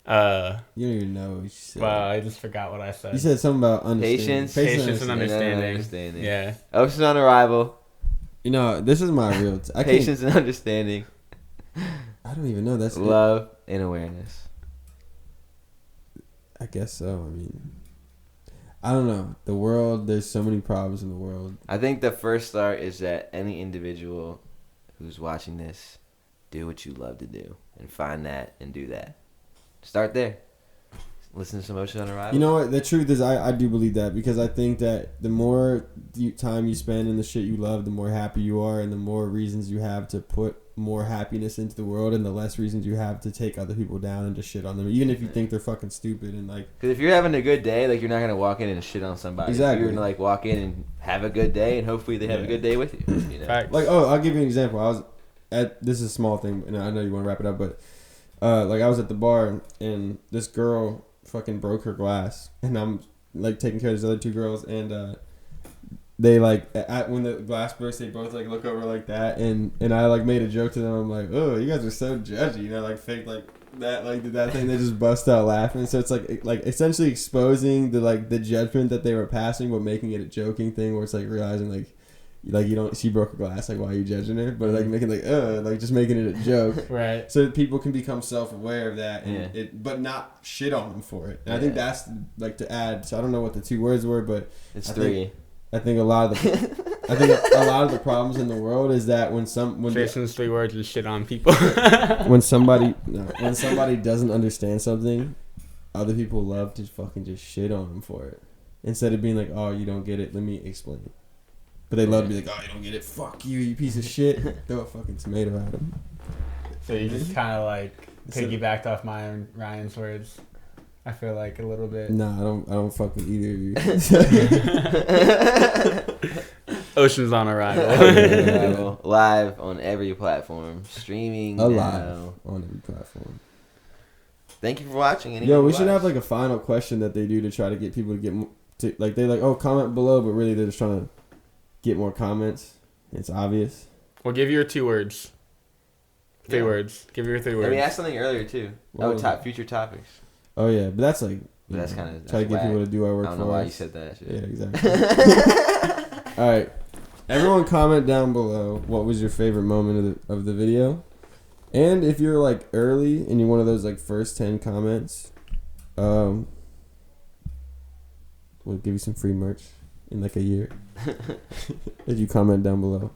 You don't even know what you said. Wow, I just forgot what I said. You said something about understanding. Patience. and understanding. Yeah. Oceans on arrival. You know, this is my real. I can't. Patience and understanding. I don't even know. That's it. Love and awareness. I guess so. I mean, I don't know. The world. There's so many problems in the world. I think the first start is that any individual who's watching this, do what you love to do and find that and do that. Start there. Listen to some Oceans on arrival. You know what? The truth is, I do believe that because I think that the more time you spend in the shit you love, the more happy you are, and the more reasons you have to put more happiness into the world, and the less reasons you have to take other people down and just shit on them, even if you think they're fucking stupid and like. Because if you're having a good day, like you're not gonna walk in and shit on somebody. Exactly. You're gonna like walk in and have a good day, and hopefully they have a good day with you. You know? Facts. Like, I'll give you an example. I was at, this is a small thing, and I know you want to wrap it up, but like I was at the bar, and this girl fucking broke her glass, and I'm like taking care of these other 2 girls, and they like when the glass breaks, they both like look over like that, and I like made a joke to them. I'm like, oh, you guys are so judgy, you know, like fake like that, like did that thing. They just bust out laughing. So it's like essentially exposing the judgment that they were passing, but making it a joking thing where it's like realizing like you don't, she broke a glass, like why are you judging her, but like making like just making it a joke. Right. So that people can become self-aware of that, and Yeah. but not shit on them for it. And I Yeah. think that's like to add. So I don't know what the 2 words were, but It's I 3. I think a lot of the problems in the world is that when Jason's 3 words is shit on people. when somebody doesn't understand something, other people love to fucking just shit on them for it, instead of being like, oh, you don't get it, let me explain. But they love to be like, oh, you don't get it, fuck you, you piece of shit. Throw a fucking tomato at them. So you just kind of like piggybacked off Ryan's words. I feel like a little bit. Nah, I don't fuck with either of you. Oceans on arrival. Arrival. Live on every platform. Streaming Alive now. on every platform. Thank you for watching. Yo, we should have like a final question that they do to try to get people to get to like, they like, oh, comment below, but really they're just trying to get more comments. It's obvious. Well, give your 2 words. 3 Yeah. words. Give your 3 words. And we asked something earlier too. What was it? Future topics. Oh yeah, but that's like. But that's kind of try to get people to do our work I don't for know why us. you said that shit. Yeah, exactly. All right, everyone, comment down below what was your favorite moment of the video, and if you're like early and you're one of those like first 10 comments, we'll give you some free merch in like a year if you comment down below.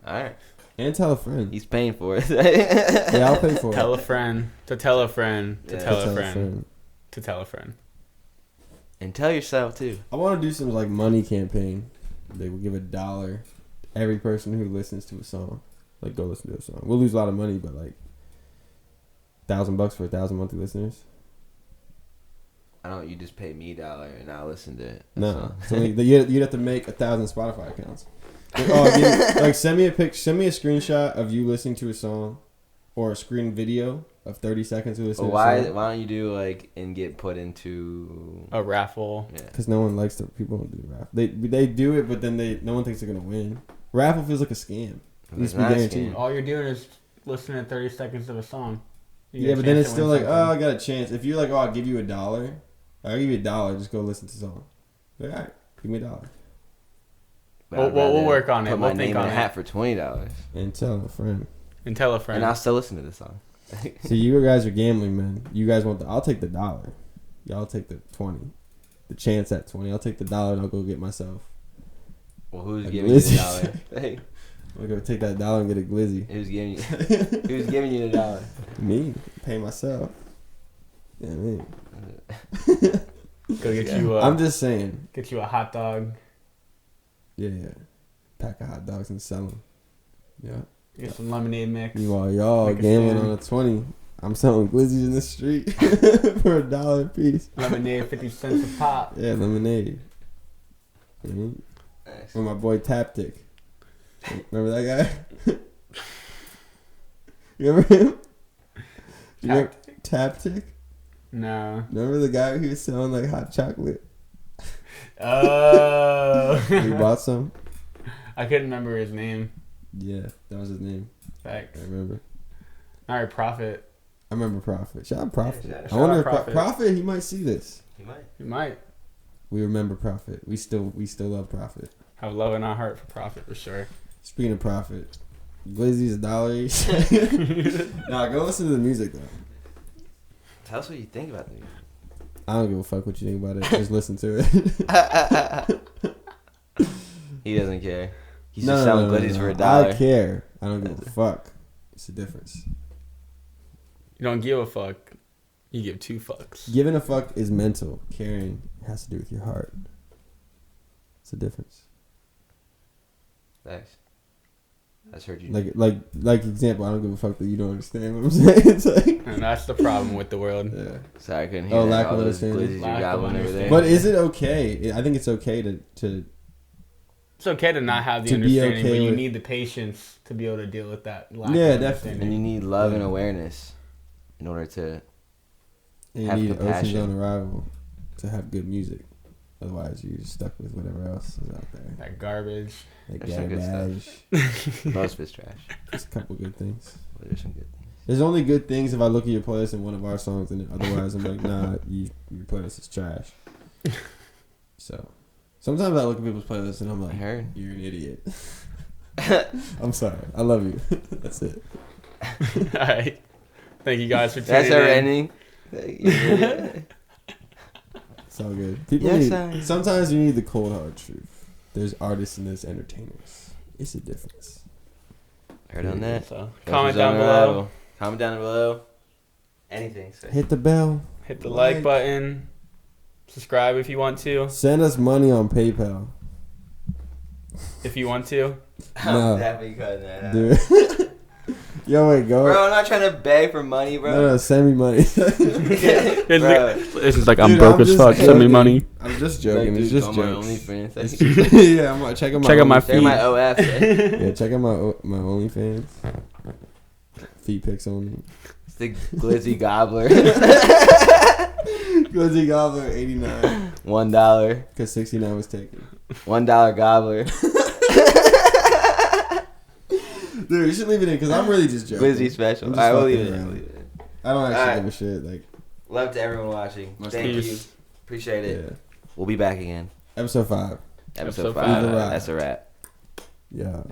All right. And tell a friend. He's paying for it. Yeah, I'll pay for Tell it. a friend. To tell a friend. To Yeah. tell a friend. To tell a friend. And tell yourself too. I want to do some like money campaign. They will give $1 every person who listens to a song. Like, go listen to a song. We'll lose a lot of money, but like $1,000 for 1,000 monthly listeners. I don't. You just pay me $1 and I'll listen to it. No, so you'd have to make 1,000 Spotify accounts. Like, send me a screenshot of you listening to a song, or a screen video of 30 seconds of listening. Why to a song. don't you do like and get put into A raffle. Yeah. Because no one likes to. People don't do raffle. They do it, but then no one thinks they're gonna win. Raffle feels like a scam. It's be not a guaranteed. scam. All you're doing is listening to 30 seconds of a song. You Yeah, get a but then chance it's to still win like, something. oh, I got a chance. If you're like, oh, I'll give you $1. I'll give you $1. Just go listen to the song. Like, all right, give me $1. We'll work on it. Put We'll my think name in on a it. hat for $20, And tell a friend. And tell a friend. and I'll still listen to this song. See, you guys are gambling, man. You guys want I'll take the $1. Y'all take the 20. The chance at 20. I'll take the $1 and I'll go get myself. Well, who's A giving you the glizzy. $1? Hey, I'll go take that $1 and get a glizzy. who's giving you? Who's giving you the $1? Me. Pay myself. Yeah, me. Go get you. I'm just saying. Get you a hot dog. Yeah. Pack of hot dogs and sell them. Yeah. Get some lemonade mix. Meanwhile, y'all Make a gambling stand. on a 20. I'm selling glizzies in the street for $1 a piece. Lemonade, 50 cents a pop. Yeah, lemonade. Mhm. Nice. With my boy Taptic. Remember that guy? You remember him? You remember Taptic? No. Remember the guy who was selling like hot chocolate? Oh. We bought some. I couldn't remember his name. Yeah, that was his name. Facts. I remember. All right, Prophet. I remember Prophet. Shout out Prophet. Yeah, shout I wonder out if Prophet. Prophet, he might see this. You might. You might We remember Prophet. We still love Prophet. have love in our heart for Prophet for sure. Speaking of Prophet, Glizzy's $1. Nah, go listen to the music though. Tell us what you think about the music. I don't give a fuck what you think about it. Just listen to it. He doesn't care. He's just selling glizzies for $1. I care. I don't give a fuck. It's the difference. You don't give a fuck. You give two fucks. Giving a fuck is mental. Caring has to do with your heart. It's the difference. Thanks. I just heard you. Like example, I don't give a fuck that you don't understand what I'm saying. It's like, And that's the problem with the world. yeah. Sorry, I couldn't hear Oh, that. lack All of those understanding. glizzies you Lack of gobbling over there. understanding. But is it okay? I think it's okay to It's okay to not have the To be understanding, okay but you with- need the patience to be able to deal with that. Lack Yeah, of definitely. And understanding. you need love and Yeah. awareness in order to. and you Have need Oceans compassion. on Arrival to have good music. Otherwise, you're stuck with whatever else is out there. That garbage. Like There's some good garbage. Most of it's trash. Just a couple good things. But there's some good things. There's only good things if I look at your playlist and one of our songs, and otherwise I'm like, nah, your playlist is trash. So sometimes I look at people's playlists and I'm I like, heard. you're an idiot. I'm sorry. I love you. That's it. All right. Thank you guys for tuning That's our in. ending. It's all good. People Yes, need. Sometimes you need the cold hard truth. There's artists and there's entertainers. It's a difference. Heard on that. So comment down below. Arrival. Comment down below. Anything. Say. Hit the bell. Hit the like button. Subscribe if you want to. Send us money on PayPal. If you want to. No. I'm definitely cutting that out. Dude. Yo, wait, go. Bro, I'm not trying to beg for money, bro. No, send me money. Bro. This is like Dude, I'm just joking. I'm just joking. Like, It's dude, just on my jokes. OnlyFans. Yeah, I'm check out my Check out my Only- They're my OF. Yeah, check out my OnlyFans. Feet pics only. It's the Glizzy Gobbler. Glizzy Gobbler 89 $1. because 69 was taken. $1 Gobbler. Dude, you should leave it in because I'm really just joking. Glizzy special. I'm just Alright, we'll fucking leave it in. around. We'll leave it in. I don't actually Alright. give a shit. Like, Love to everyone watching. Much Thank love. you. Appreciate it. yeah. We'll be back again. Episode 5. Episode Episode 5. five. That's a wrap. Yeah.